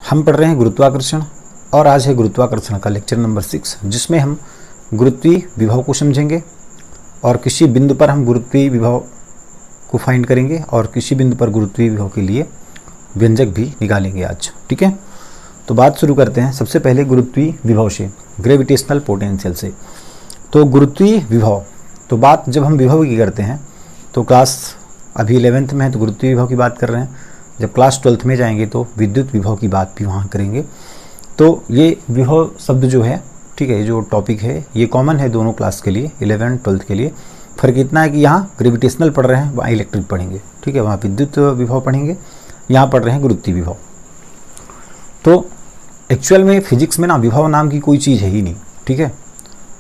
हम पढ़ रहे हैं गुरुत्वाकर्षण और आज है गुरुत्वाकर्षण का लेक्चर नंबर 6, जिसमें हम गुरुत्वीय विभव को समझेंगे और किसी बिंदु पर हम गुरुत्वीय विभव को फाइंड करेंगे और किसी बिंदु पर गुरुत्वीय विभव के लिए व्यंजक भी निकालेंगे आज। ठीक है, तो बात शुरू करते हैं सबसे पहले गुरुत्वीय विभव से, ग्रेविटेशनल पोटेंशियल से। तो गुरुत्वीय विभव, तो बात जब हम विभव की करते हैं तो क्लास अभी 11th में है तो गुरुत्वीय विभव की बात कर रहे हैं, जब क्लास 12th में जाएंगे तो विद्युत विभव की बात भी वहाँ करेंगे। तो ये विभव शब्द जो है, ठीक है, ये जो टॉपिक है ये कॉमन है दोनों क्लास के लिए, 11 12th के लिए। फ़र्क इतना है कि यहाँ ग्रेविटेशनल पढ़ रहे हैं, वहाँ इलेक्ट्रिक पढ़ेंगे, ठीक है, वहाँ विद्युत विभव पढ़ेंगे, यहाँ पढ़ रहे हैं गुरुत्वीय विभव। तो एक्चुअल में फिजिक्स में ना विभव नाम की कोई चीज़ है ही नहीं, ठीक है।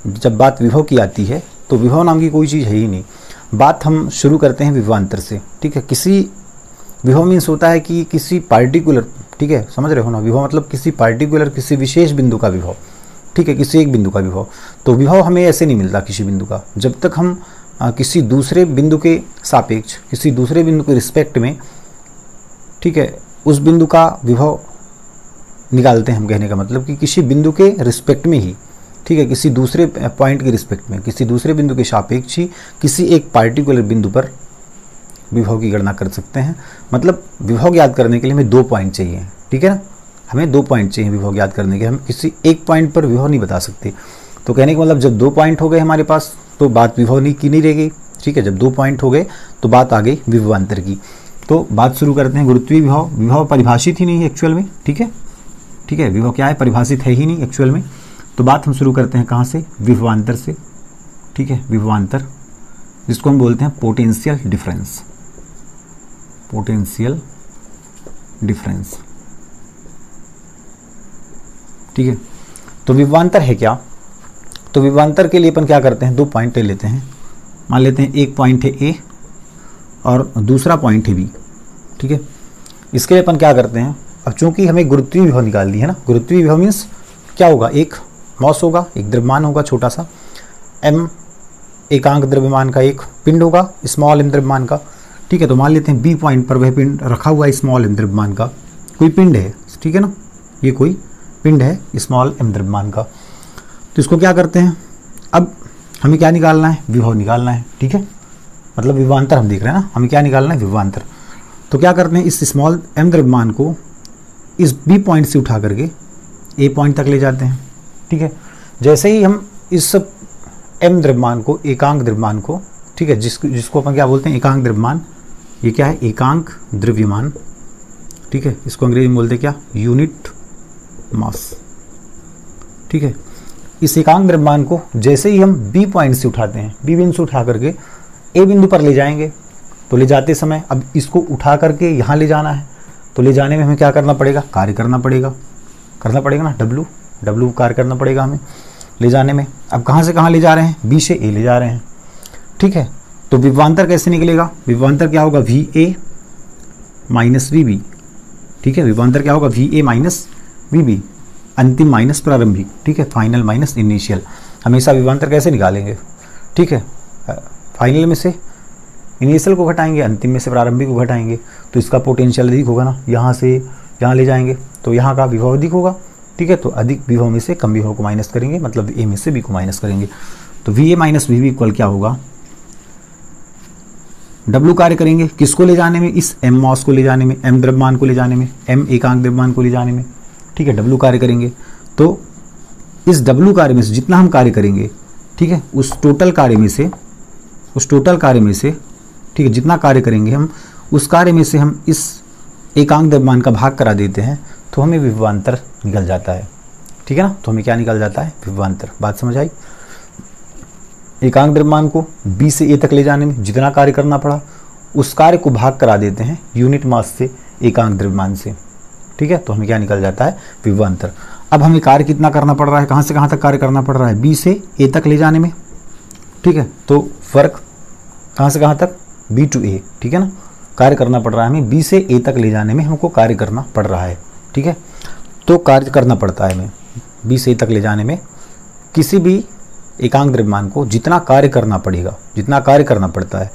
जब बात विभव की आती है तो विभव नाम की कोई चीज़ है ही नहीं। बात हम शुरू करते हैं विभवांतर से, ठीक है। किसी विभव मीन्स होता है कि किसी पार्टिकुलर, ठीक है, समझ रहे हो ना, विभव मतलब किसी पार्टिकुलर, किसी विशेष बिंदु का विभव, ठीक है, किसी एक बिंदु का विभव। तो विभव हमें ऐसे नहीं मिलता किसी बिंदु का, जब तक हम किसी दूसरे बिंदु के सापेक्ष, किसी दूसरे बिंदु के रिस्पेक्ट में, ठीक है, उस बिंदु का विभव निकालते हैं। हम कहने का मतलब कि किसी बिंदु के रिस्पेक्ट में ही, ठीक है, किसी दूसरे पॉइंट के रिस्पेक्ट में, किसी दूसरे बिंदु के सापेक्ष ही किसी एक पार्टिकुलर बिंदु पर विभव की गणना कर सकते हैं। मतलब विभव याद करने के लिए हमें 2 पॉइंट चाहिए, ठीक है ना, हमें 2 पॉइंट चाहिए विभव याद करने के। हम किसी एक पॉइंट पर विभव नहीं बता सकते। तो कहने का मतलब जब 2 पॉइंट हो गए हमारे पास तो बात विभव नहीं रह गई, ठीक है। जब 2 पॉइंट हो गए तो बात आ गई विभवांतर की। तो बात शुरू करते हैं गुरुत्वीय विभव। विभव परिभाषित ही नहीं है एक्चुअल में, ठीक है, ठीक है, विभव क्या है, परिभाषित है ही नहीं एक्चुअल में। तो बात हम शुरू करते हैं कहाँ से, विभवांतर से, ठीक है, विभवांतर, जिसको हम बोलते हैं पोटेंशियल डिफरेंस, पोटेंशियल डिफरेंस, ठीक है। तो विभवांतर है क्या, तो विभवांतर के लिए अपन क्या करते हैं, 2 पॉइंट ले लेते हैं। मान लेते हैं एक पॉइंट है ए और दूसरा पॉइंट है बी, ठीक है। इसके लिए अपन क्या करते हैं, अब चूंकि हमें गुरुत्वीय विभव निकालनी है ना, गुरुत्वीय विभव मीन्स क्या होगा, एक मॉस होगा, एक द्रव्यमान होगा छोटा सा, m एकांक द्रव्यमान का एक पिंड होगा, स्मॉल m द्रव्यमान का, ठीक है। तो मान लेते हैं बी पॉइंट पर वह पिंड रखा हुआ है, स्मॉल m द्रव्यमान का कोई पिंड है, ठीक है ना, ये कोई पिंड है स्मॉल m द्रव्यमान का। तो इसको क्या करते हैं, अब हमें क्या निकालना है, विभव निकालना है, ठीक है, मतलब विभवांतर हम देख रहे हैं ना, हमें क्या निकालना है, विभवांतर। तो क्या करते हैं, इस स्मॉल m द्रव्यमान को इस बी पॉइंट से उठा करके ए पॉइंट तक ले जाते हैं, ठीक है। जैसे ही हम इस m द्रव्यमान को, एकांक द्रव्यमान को, ठीक है, जिसको अपन क्या बोलते हैं, एकांक द्रव्यमान, ये क्या है, एकांक द्रव्यमान, ठीक है, इसको अंग्रेजी में बोलते हैं क्या, यूनिट मास, ठीक है। इस एकांक द्रव्यमान को जैसे ही हम बी पॉइंट से उठाते हैं, बी बिंदु से उठा करके ए बिंदु पर ले जाएंगे, तो ले जाते समय अब इसको उठा करके यहाँ ले जाना है, तो ले जाने में हमें क्या करना पड़ेगा, कार्य करना पड़ेगा ना, डब्लू कार्य करना पड़ेगा हमें ले जाने में। अब कहाँ से कहाँ ले जा रहे हैं, बी से ए ले जा रहे हैं, ठीक है। तो विभवांतर कैसे निकलेगा, विभवांतर क्या होगा, V A minus V B, ठीक है, विभवांतर क्या होगा, V A minus V B, अंतिम माइनस प्रारंभिक, ठीक है, फाइनल माइनस इनिशियल। हमेशा विभवांतर कैसे निकालेंगे, ठीक है, फाइनल में से इनिशियल को घटाएंगे, अंतिम में से प्रारंभिक को घटाएंगे, तो इसका पोटेंशियल अधिक होगा ना, यहाँ से यहाँ ले जाएंगे तो यहाँ का विभव अधिक होगा, ठीक है। तो अधिक विभव में से कम विभव को माइनस करेंगे, मतलब ए में से बी को माइनस करेंगे, तो V A minus V B equal क्या होगा, डब्लू कार्य करेंगे किसको ले जाने में, इस एम मॉस को ले जाने में, एम द्रव्यमान को ले जाने में, एम एकांक द्रव्यमान को ले जाने में, ठीक है, डब्लू कार्य करेंगे। तो इस डब्लू कार्य में से जितना हम कार्य करेंगे, ठीक है, उस टोटल कार्य में से, ठीक है, जितना कार्य करेंगे हम, उस कार्य में से हम इस एकांक द्रव्यमान का भाग करा देते हैं, तो हमें विभवांतर निकल जाता है, ठीक है ना। तो हमें क्या निकल जाता है, विभवांतर। बात समझ आई। एकांक द्रव्यमान को बी से ए तक ले जाने में जितना कार्य करना पड़ा, उस कार्य को भाग करा देते हैं यूनिट मास से, एकांक द्रव्यमान से, ठीक है। तो हमें क्या निकल जाता है, विभवांतर। अब हमें कार्य कितना करना पड़ रहा है, कहाँ से कहाँ तक कार्य करना पड़ रहा है, बी से ए तक ले जाने में, ठीक है। तो फर्क कहाँ से कहाँ तक, बी टू ए, ठीक है ना, कार्य करना पड़ रहा है हमें, बी से ए तक ले जाने में हमको कार्य करना पड़ रहा है, ठीक है। तो कार्य करना पड़ता है हमें बी से ए तक ले जाने में, किसी भी एकांक द्रव्यमान को जितना कार्य करना पड़ेगा, जितना कार्य करना पड़ता है,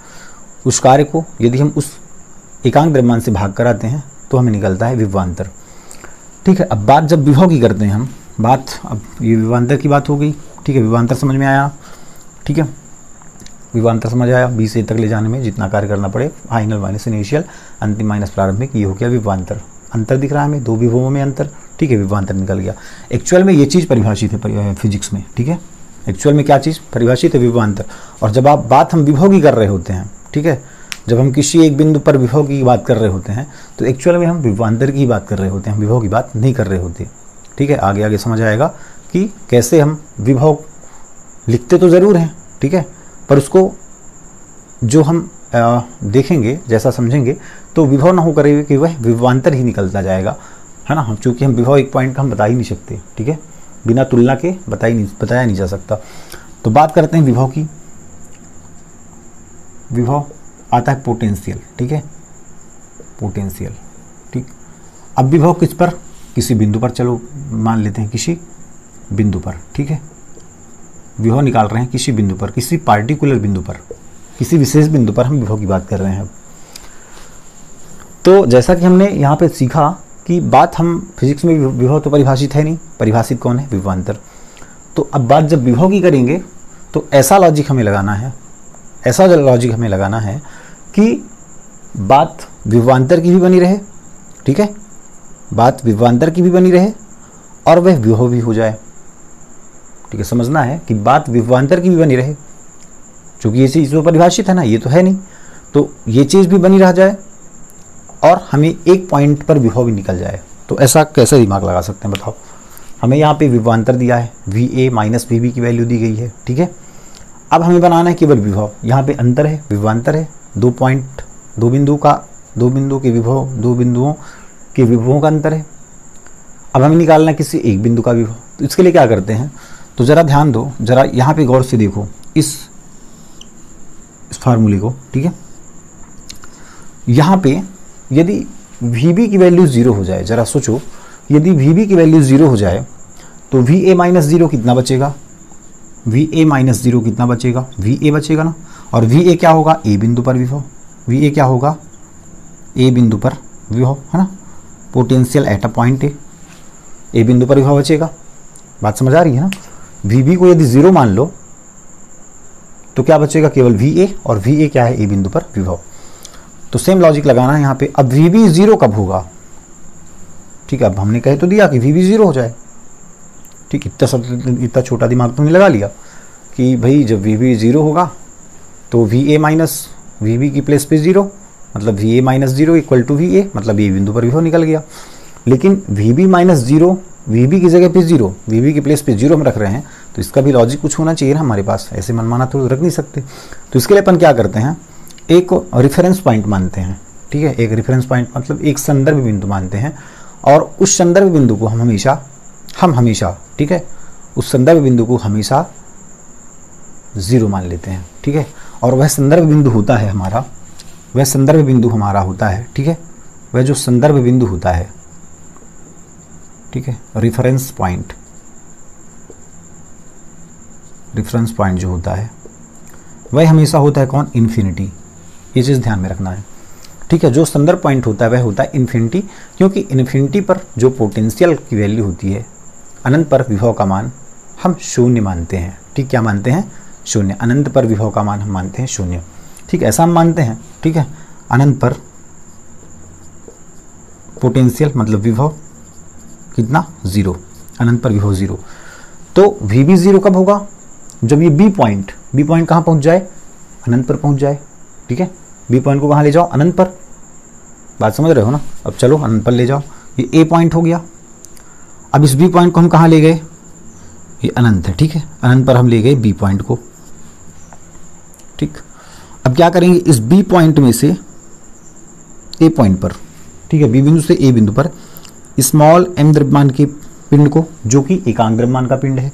उस कार्य को यदि हम उस एकांक द्रव्यमान से भाग कराते हैं तो हमें निकलता है विभवांतर। ठीक है, अब बात जब विभव की करते हैं हम, बात अब ये विभवांतर की बात हो गई। ठीक है, विभवांतर समझ में आया। ठीक है, विभवांतर समझ आया, बी से ए तक ले जाने में जितना कार्य करना पड़े, फाइनल माइनस इनिशियल, अंतिम माइनस प्रारंभिक, ये हो गया विभवांतर। अंतर दिख रहा है हमें, दो विभवों में अंतर। ठीक है, विभवांतर निकल गया। एक्चुअल में ये चीज़ परिभाषित है फिजिक्स में। ठीक है, एक्चुअल में क्या चीज़ परिभाषित है, विभवांतर। और जब आप बात हम विभव की कर रहे होते हैं, ठीक है, जब हम किसी एक बिंदु पर विभव की बात कर रहे होते हैं तो एक्चुअल में हम विभवांतर की बात कर रहे होते हैं, हम विभव की बात नहीं कर रहे होते। ठीक है, आगे आगे समझ आएगा कि कैसे हम विभव लिखते तो ज़रूर हैं, ठीक है, पर उसको जो हम देखेंगे, जैसा समझेंगे, तो विभव ना हो करेगा कि वह विभवांतर ही निकलता जाएगा, है ना। चूँकि हम विभव एक पॉइंट का हम बता ही नहीं सकते, ठीक है, बिना तुलना के बताया नहीं जा सकता। तो बात करते हैं विभव की। विभव आता है पोटेंशियल। ठीक है, पोटेंशियल। ठीक, अब विभव किस पर, किसी बिंदु पर, चलो मान लेते हैं किसी बिंदु पर। ठीक है, विभव निकाल रहे हैं किसी बिंदु पर, किसी पार्टिकुलर बिंदु पर, किसी विशेष बिंदु पर हम विभव की बात कर रहे हैं। तो जैसा कि हमने यहाँ पे सीखा कि बात हम फिजिक्स में विभव तो परिभाषित है नहीं, परिभाषित कौन है, विभवांतर। तो अब बात जब विभव की करेंगे तो ऐसा लॉजिक हमें लगाना है, ऐसा लॉजिक हमें लगाना है कि बात विभवांतर की भी बनी रहे। ठीक है, बात विभवांतर की भी बनी रहे और वह विभव भी हो जाए। ठीक है, समझना है कि बात विभवांतर की भी बनी रहे, क्योंकि ये चीज़ तो परिभाषित है ना, ये तो है नहीं, तो ये चीज़ भी बनी रह जाए और हमें एक पॉइंट पर विभव भी निकल जाए। तो ऐसा कैसे दिमाग लगा सकते हैं बताओ। हमें यहाँ पे विभवांतर दिया है, VA माइनस VB की वैल्यू दी गई है। ठीक है, अब हमें बनाना है केवल विभव। यहाँ पे अंतर है, विभवांतर है, दो बिंदुओं के विभव, दो बिंदुओं के विभवों का अंतर है। अब हमें निकालना है किसी एक बिंदु का विभव। तो इसके लिए क्या करते हैं, तो ज़रा ध्यान दो, ज़रा यहाँ पे गौर से देखो इस फार्मूले को। ठीक है, यहाँ पे यदि VB की वैल्यू 0 हो जाए, ज़रा सोचो, यदि VB की वैल्यू 0 हो जाए तो VA माइनस 0 कितना बचेगा, VA माइनस 0 कितना बचेगा, VA बचेगा ना। और VA क्या होगा, A बिंदु पर विभव, VA क्या होगा, A बिंदु पर विभव, है ना, potential at a point A बिंदु पर विभव बचेगा। बात समझ आ रही है ना। VB को यदि 0 मान लो तो क्या बचेगा, केवल VA, और VA क्या है, A बिंदु पर विभव। तो सेम लॉजिक लगाना है यहाँ पे। अब VB 0 कब होगा, ठीक है, अब हमने कह तो दिया कि VB 0 हो जाए। ठीक, इतना छोटा दिमाग तुमने लगा लिया कि भाई जब VB 0 होगा तो VA माइनस VB की प्लेस पे 0, मतलब VA minus 0 equal to VA, मतलब ये बिंदु पर विभव निकल गया। लेकिन VB माइनस 0, VB की जगह पे 0, VB की प्लेस पे 0 हम रख रहे हैं, तो इसका भी लॉजिक कुछ होना चाहिए ना हमारे पास, ऐसे मनमाना तो रख नहीं सकते। तो इसके लिए अपन क्या करते हैं, एक रेफरेंस पॉइंट मानते हैं। ठीक है, एक रेफरेंस पॉइंट मतलब एक संदर्भ बिंदु मानते हैं, और उस संदर्भ बिंदु को हम हमेशा ठीक है, उस संदर्भ बिंदु को हमेशा 0 मान लेते हैं। ठीक है, और वह संदर्भ बिंदु होता है हमारा, वह संदर्भ बिंदु हमारा होता है। ठीक है, वह जो संदर्भ बिंदु होता है, ठीक है, रेफरेंस पॉइंट जो होता है वह हमेशा होता है कौन, इन्फिनिटी। ये चीज़ ध्यान में रखना है। ठीक है, जो संदर्भ पॉइंट होता है वह होता है इन्फिनिटी, क्योंकि इन्फिनिटी पर जो पोटेंशियल की वैल्यू होती है, अनंत पर विभव का मान हम शून्य मानते हैं। ठीक, क्या मानते हैं, शून्य। अनंत पर विभव का मान हम मानते हैं शून्य। ठीक, ऐसा हम मानते हैं। ठीक है, अनंत पर पोटेंशियल मतलब विभव कितना, 0, अनंत पर विभव 0। तो VB 0 कब होगा, जब ये B पॉइंट कहाँ पहुँच जाए, अनंत पर पहुँच जाए। ठीक है, B पॉइंट को कहाँ ले जाओ, अनंत पर। बात समझ रहे हो ना। अब चलो अनंत पर ले जाओ, ये A पॉइंट हो गया। अब इस B पॉइंट को हम कहाँ ले गए, ये अनंत है। ठीक है, अनंत पर हम ले गए B पॉइंट को। ठीक, अब क्या करेंगे, इस B पॉइंट में से A पॉइंट पर, ठीक है, B बिंदु से A बिंदु पर स्मॉल m द्रव्यमान के पिंड को, जो कि एकांक द्रव्यमान का पिंड है,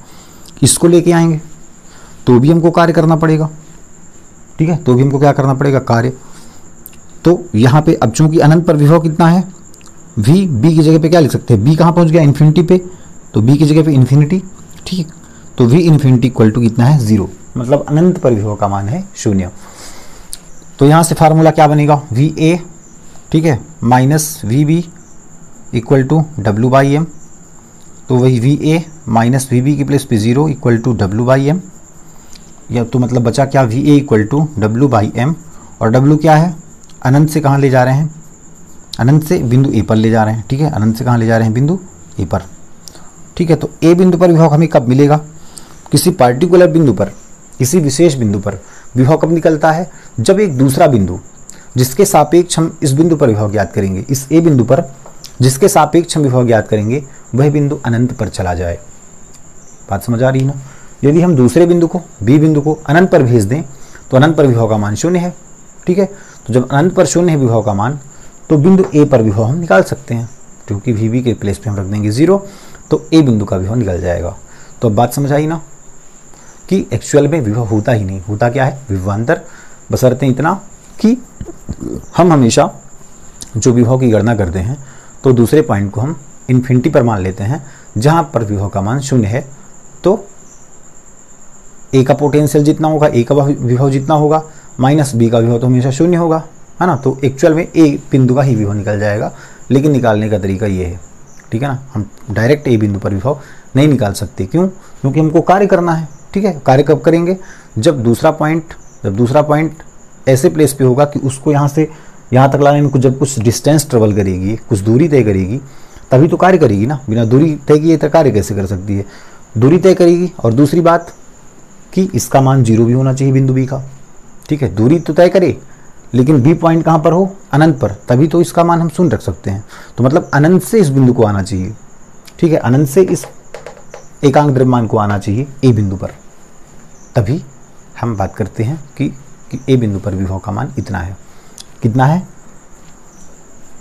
इसको लेके आएंगे, तो भी हमको कार्य करना पड़ेगा। ठीक है, तो भी हमको क्या करना पड़ेगा, कार्य। तो यहाँ पे अब चूंकि अनंत पर विभव कितना है, B की जगह पे क्या लिख सकते हैं, B कहाँ पहुँच गया, इन्फिनिटी पे, तो B की जगह पे इन्फिनिटी। ठीक, तो V इन्फिनिटी इक्वल टू कितना है, 0, मतलब अनंत पर विभव का मान है 0। तो यहाँ से फार्मूला क्या बनेगा, VA, ठीक है, minus VB equal to W by M, तो वही V A minus V B की प्लेस पे 0 equal to W by M, या तो मतलब बचा क्या, V A equal to W by M, और डब्ल्यू क्या है, अनंत से कहाँ ले जा रहे हैं, अनंत से बिंदु ए पर ले जा रहे हैं, ठीक है, अनंत से कहाँ ले जा रहे हैं, बिंदु ए पर, ठीक है। तो ए बिंदु पर विभव हमें कब मिलेगा, किसी पार्टिकुलर बिंदु पर, किसी विशेष बिंदु पर विभव कब निकलता है, जब एक दूसरा बिंदु जिसके सापेक्ष हम इस बिंदु पर विभव ज्ञात करेंगे, इस ए बिंदु पर जिसके सापेक्ष हम विभव ज्ञात करेंगे, वह बिंदु अनंत पर चला जाए। बात समझ आ रही है ना। यदि हम दूसरे बिंदु को, बी बिंदु को अनंत पर भेज दें तो अनंत पर विभव का मान 0 है, ठीक है। तो जब अनंत पर 0 है विभव का मान, तो बिंदु ए पर विभव हम निकाल सकते हैं, क्योंकि वी बी के प्लेस पे हम रख देंगे 0, तो ए बिंदु का विभव निकल जाएगा। तो अब बात समझ आई ना कि एक्चुअल में विभव होता ही नहीं, होता क्या है, विभवांतर, बशर्ते इतना कि हम हमेशा जो विभव की गणना करते हैं तो दूसरे पॉइंट को हम इन्फिनिटी पर मान लेते हैं, जहां पर विभव का मान 0 है, तो ए का पोटेंशियल जितना होगा, ए का विभव जितना होगा, माइनस बी का विभव तो हमेशा 0 होगा, है ना। तो एक्चुअल में ए बिंदु का ही विभव निकल जाएगा, लेकिन निकालने का तरीका ये है, ठीक है ना। हम डायरेक्ट ए बिंदु पर विभव नहीं निकाल सकते, क्यों, क्योंकि हमको कार्य करना है, ठीक है। कार्य कब करेंगे, जब दूसरा पॉइंट ऐसे प्लेस पे होगा कि उसको यहाँ से यहाँ तक लाने में जब कुछ डिस्टेंस ट्रेवल करेगी, कुछ दूरी तय करेगी, तभी तो कार्य करेगी ना। बिना दूरी तय किए तो कार्य कैसे कर सकती है, दूरी तय करेगी। और दूसरी बात कि इसका मान 0 भी होना चाहिए बिंदु बी का, ठीक है। दूरी तो तय करे, लेकिन बी पॉइंट कहाँ पर हो, अनंत पर, तभी तो इसका मान हम 0 रख सकते हैं। तो मतलब अनंत से इस बिंदु को आना चाहिए, ठीक है, अनंत से इस एकांक द्रव्यमान को आना चाहिए ए बिंदु पर, तभी हम बात करते हैं कि ए बिंदु पर विभव का मान इतना है। कितना है,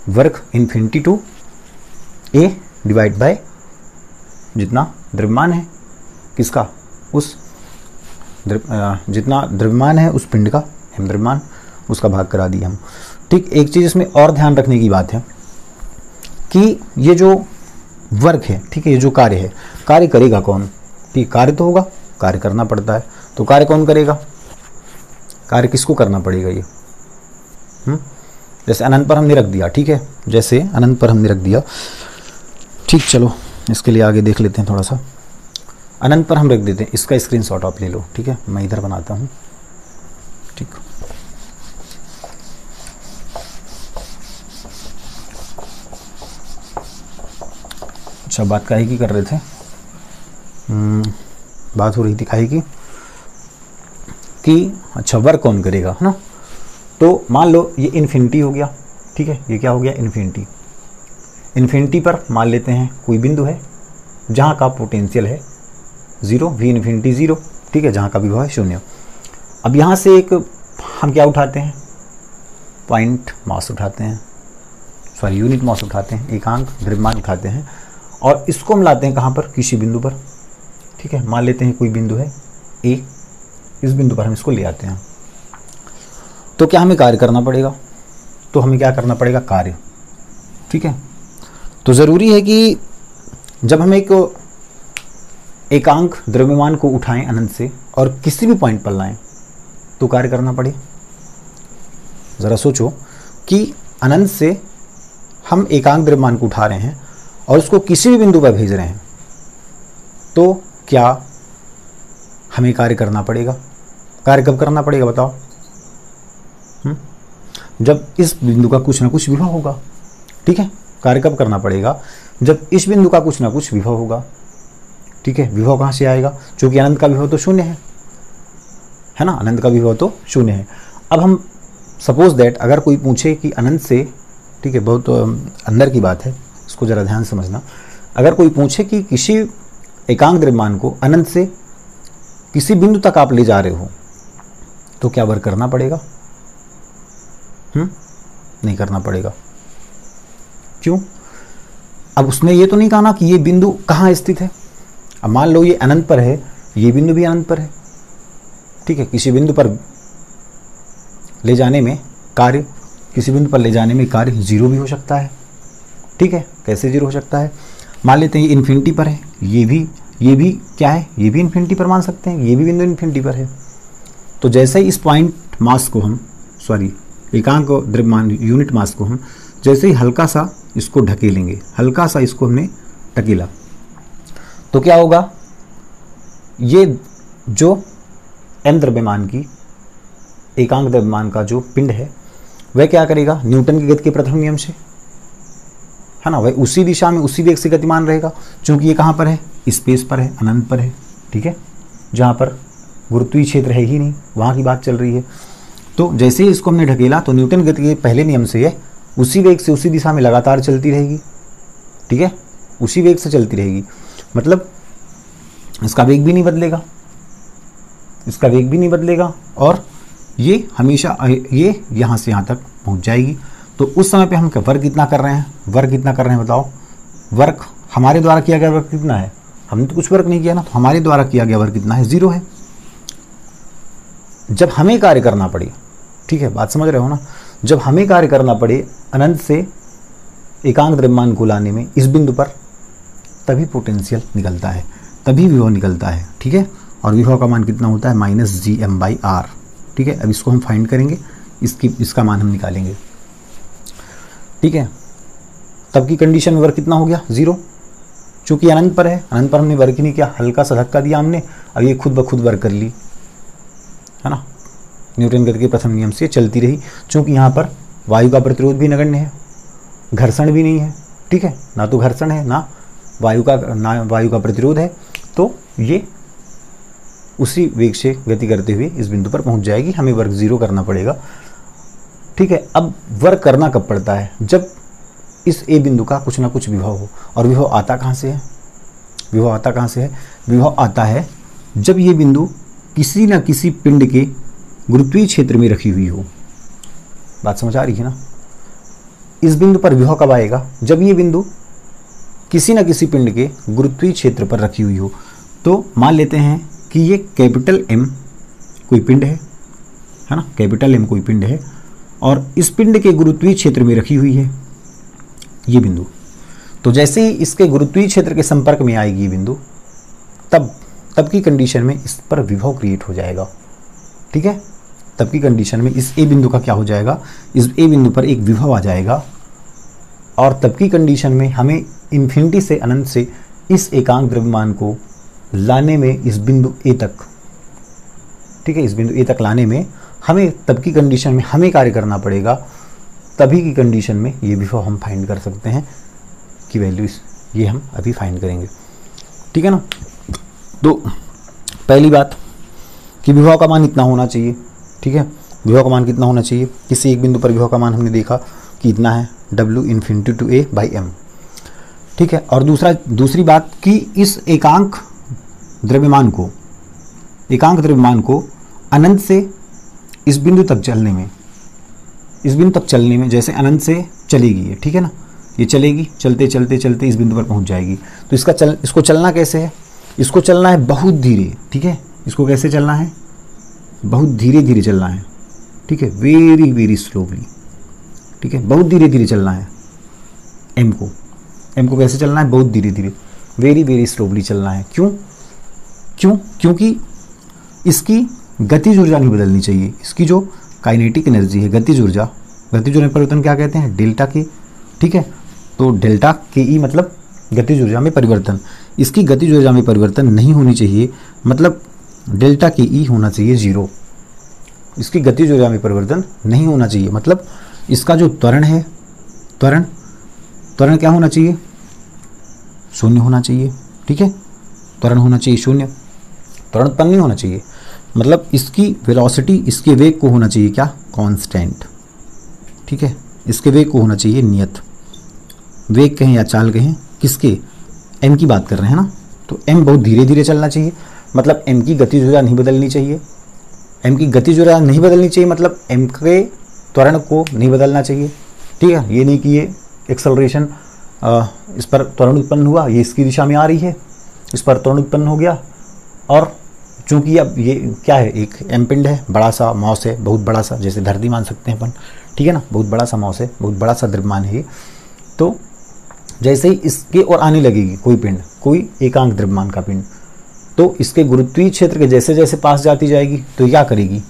वर्ग infinity to A divide by जितना द्रव्यमान है किसका, उस जितना द्रव्यमान है उस पिंड का, हिम द्रव्यमान, उसका भाग करा दिया हम, ठीक। एक चीज़ इसमें और ध्यान रखने की बात है कि ये जो वर्ग है, ठीक है, ये जो कार्य है, कार्य करेगा कौन, ठीक, कार्य तो होगा, कार्य करना पड़ता है, तो कार्य कौन करेगा, कार्य किसको करना पड़ेगा ये, जैसे अनंत पर हमने रख दिया, ठीक है, जैसे अनंत पर हमने रख दिया, ठीक। चलो इसके लिए आगे देख लेते हैं थोड़ा सा। अनंत पर हम रख देते हैं, इसका स्क्रीनशॉट आप ले लो, ठीक है, मैं इधर बनाता हूँ, ठीक। अच्छा, बात काहे की कर रहे थे, बात हो रही थी काहे की कि अच्छा वर्क कौन करेगा, है ना। तो मान लो ये इन्फिनिटी हो गया, ठीक है, ये क्या हो गया, इन्फिनिटी। इन्फिनिटी पर मान लेते हैं कोई बिंदु है जहाँ का पोटेंशियल है 0, वी इन्फिनिटी 0, ठीक है, जहाँ का विभव है 0। अब यहाँ से एक हम क्या उठाते हैं, पॉइंट मास उठाते हैं, सॉरी यूनिट मास उठाते हैं, एकांक द्रव्यमान उठाते हैं, और इसको हम लाते हैं कहाँ पर, किसी बिंदु पर, ठीक है। मान लेते हैं कोई बिंदु है ए, इस बिंदु पर हम इसको ले आते हैं। तो क्या हमें कार्य करना पड़ेगा, तो हमें क्या करना पड़ेगा, कार्य, ठीक है। तो ज़रूरी है कि जब हम एक एकांक द्रव्यमान को उठाएं अनंत से और किसी भी पॉइंट पर लाएं तो कार्य करना पड़े। ज़रा सोचो कि अनंत से हम एकांक द्रव्यमान को उठा रहे हैं और उसको किसी भी बिंदु पर भेज रहे हैं, तो क्या हमें कार्य करना पड़ेगा। कार्य कब करना पड़ेगा बताओ, जब इस बिंदु का कुछ ना कुछ विभव होगा, ठीक है। कार्य कब करना पड़ेगा, जब इस बिंदु का कुछ ना कुछ विभव होगा, ठीक है। विभव कहाँ से आएगा, क्योंकि अनंत का विभव तो 0 है ना, अनंत का विभव तो 0 है। अब हम सपोज दैट अगर कोई पूछे कि अनंत से, ठीक है, बहुत अंदर की बात है, इसको ज़रा ध्यान समझना। अगर कोई पूछे कि किसी एकांक द्रव्यमान को अनंत से किसी बिंदु तक आप ले जा रहे हो, तो क्या वर्क करना पड़ेगा, नहीं करना पड़ेगा। क्यों, अब उसने ये तो नहीं कहा ना कि ये बिंदु कहाँ स्थित है। अब मान लो ये अनंत पर है, ये बिंदु भी अनंत पर है, ठीक है। किसी बिंदु पर ले जाने में कार्य, किसी बिंदु पर ले जाने में कार्य 0 भी हो सकता है, ठीक है। कैसे 0 हो सकता है, मान लेते हैं ये इन्फिनिटी पर है, ये भी क्या है, ये भी इन्फिनिटी पर मान सकते हैं, ये भी बिंदु इन्फिनिटी पर है। तो जैसे ही इस पॉइंट मास को हम, सॉरी एकांक द्रव्यमान यूनिट मास को हम जैसे ही हल्का सा इसको ढकेलेंगे, हल्का सा इसको हमने ढकेला, तो क्या होगा, ये जो m द्रव्यमान की एकांक द्रव्यमान का जो पिंड है वह क्या करेगा, न्यूटन की गति के प्रथम नियम से, है ना, वह उसी दिशा में उसी वेग से गतिमान रहेगा, क्योंकि ये कहाँ पर है, स्पेस पर है, अनंत पर है, ठीक है, जहाँ पर गुरुत्वीय क्षेत्र है ही नहीं, वहाँ की बात चल रही है। तो जैसे ही इसको हमने ढकेला तो न्यूटन गति के पहले नियम से यह उसी वेग से उसी दिशा में लगातार चलती रहेगी, ठीक है, उसी वेग से चलती रहेगी, मतलब इसका वेग भी नहीं बदलेगा, इसका वेग भी नहीं बदलेगा, और ये हमेशा ये यहाँ से यहाँ तक पहुँच जाएगी। तो उस समय पे हम वर्क कितना कर रहे हैं, वर्क कितना कर रहे हैं बताओ, वर्क हमारे द्वारा किया गया वर्क कितना है, हमने तो कुछ वर्क नहीं किया ना, तो हमारे द्वारा किया गया वर्क कितना है, 0 है। जब हमें कार्य करना पड़े, ठीक है, बात समझ रहे हो ना, जब हमें कार्य करना पड़े अनंत से एकांक द्रव्यमान को लाने में इस बिंदु पर, तभी पोटेंशियल निकलता है, तभी विभव निकलता है, ठीक है, और विभव का मान कितना होता है, -gm/r, ठीक है। अब इसको हम फाइंड करेंगे, इसका मान हम निकालेंगे, ठीक है। तब की कंडीशन में वर्क कितना हो गया, 0, चूंकि अनंत पर है, अनंत पर हमने वर्क ही नहीं किया, हल्का सा धक्का दिया हमने, अब ये खुद ब खुद वर्क कर ली, है ना, न्यूटन गति के प्रथम नियम से चलती रही, चूंकि यहाँ पर वायु का प्रतिरोध भी नगण्य है, घर्षण भी नहीं है, ठीक है, ना तो घर्षण है ना वायु का प्रतिरोध है, तो ये उसी वेग से गति करते हुए इस बिंदु पर पहुंच जाएगी, हमें वर्क 0 करना पड़ेगा, ठीक है। अब वर्क करना कब पड़ता है, जब इस ए बिंदु का कुछ ना कुछ विभव हो, और विभव आता कहाँ से है, विभव आता कहाँ से है, विभव आता है जब ये बिंदु किसी न किसी पिंड के गुरुत्वीय क्षेत्र में रखी हुई हो। बात समझ आ रही है ना, इस बिंदु पर विभव कब आएगा, जब ये बिंदु किसी न किसी पिंड के गुरुत्वीय क्षेत्र पर रखी हुई हो। तो मान लेते हैं कि ये कैपिटल M कोई पिंड है ना, कैपिटल M कोई पिंड है, और इस पिंड के गुरुत्वीय क्षेत्र में रखी हुई है ये बिंदु। तो जैसे ही इसके गुरुत्वीय क्षेत्र के संपर्क में आएगी ये बिंदु, तब की कंडीशन में इस पर विभव क्रिएट हो जाएगा, ठीक है। तब की कंडीशन में इस ए बिंदु का क्या हो जाएगा, इस ए बिंदु पर एक विभव आ जाएगा, और तब की कंडीशन में हमें इन्फिनिटी से अनंत से इस एकांक द्रव्यमान को लाने में इस बिंदु ए तक, ठीक है, इस बिंदु ए तक लाने में हमें तब की कंडीशन में हमें कार्य करना पड़ेगा, तभी की कंडीशन में ये विभव हम फाइंड कर सकते हैं कि वैल्यूज ये हम अभी फाइंड करेंगे, ठीक है ना। तो पहली बात कि विभव का मान इतना होना चाहिए, ठीक है, विभव का मान कितना होना चाहिए, किसी एक बिंदु पर विभव का मान हमने देखा कि इतना है W∞/m, ठीक है। और दूसरी बात कि इस एकांक द्रव्यमान को अनंत से इस बिंदु तक चलने में जैसे अनंत से चलेगी ये, ठीक है ना, ये चलेगी, चलते चलते चलते इस बिंदु पर पहुंच जाएगी। तो इसको चलना कैसे है, इसको चलना है बहुत धीरे, ठीक है, इसको कैसे चलना है, बहुत धीरे धीरे चलना है, ठीक है, वेरी वेरी स्लोली, ठीक है, बहुत धीरे धीरे चलना है। एम को कैसे चलना है, बहुत धीरे धीरे, वेरी वेरी स्लोली चलना है। क्योंकि इसकी गतिज ऊर्जा नहीं बदलनी चाहिए, इसकी जो काइनेटिक एनर्जी है, गतिज ऊर्जा में परिवर्तन क्या कहते हैं, डेल्टा के, ठीक है। तो डेल्टा के ई मतलब गतिज ऊर्जा में परिवर्तन, इसकी गतिज ऊर्जा में परिवर्तन नहीं होनी चाहिए, मतलब डेल्टा के ई होना चाहिए 0, इसकी गतिज ऊर्जा में परिवर्तन नहीं होना चाहिए, मतलब इसका जो त्वरण है, त्वरण क्या होना चाहिए, 0 होना चाहिए, ठीक है, त्वरण होना चाहिए 0, त्वरण उत्पन्न नहीं होना चाहिए, मतलब इसकी वेलोसिटी, इसके वेग को होना चाहिए क्या, कांस्टेंट, ठीक है, इसके वेग को होना चाहिए नियत, वेग कहें या चाल कहें, किसके, m की बात कर रहे हैं ना, तो m बहुत धीरे धीरे चलना चाहिए, मतलब m की गतिज ऊर्जा नहीं बदलनी चाहिए, m की गतिज ऊर्जा नहीं बदलनी चाहिए, मतलब m के त्वरण को नहीं बदलना चाहिए, ठीक है। ये नहीं कि ये एक्सेलरेशन, इस पर त्वरण उत्पन्न हुआ, ये इसकी दिशा में आ रही है, इस पर त्वरण उत्पन्न हो गया, और चूंकि अब ये क्या है, एक एम पिंड है, बड़ा सा मास है, बहुत बड़ा सा, जैसे धरती मान सकते हैं अपन, ठीक है ना, बहुत बड़ा सा मास है, बहुत बड़ा सा द्रव्यमान है। तो जैसे ही इसके और आने लगेगी कोई पिंड, कोई एकांक द्रव्यमान का पिंड, तो इसके गुरुत्वीय क्षेत्र के जैसे जैसे पास जाती जाएगी तो क्या करेगी,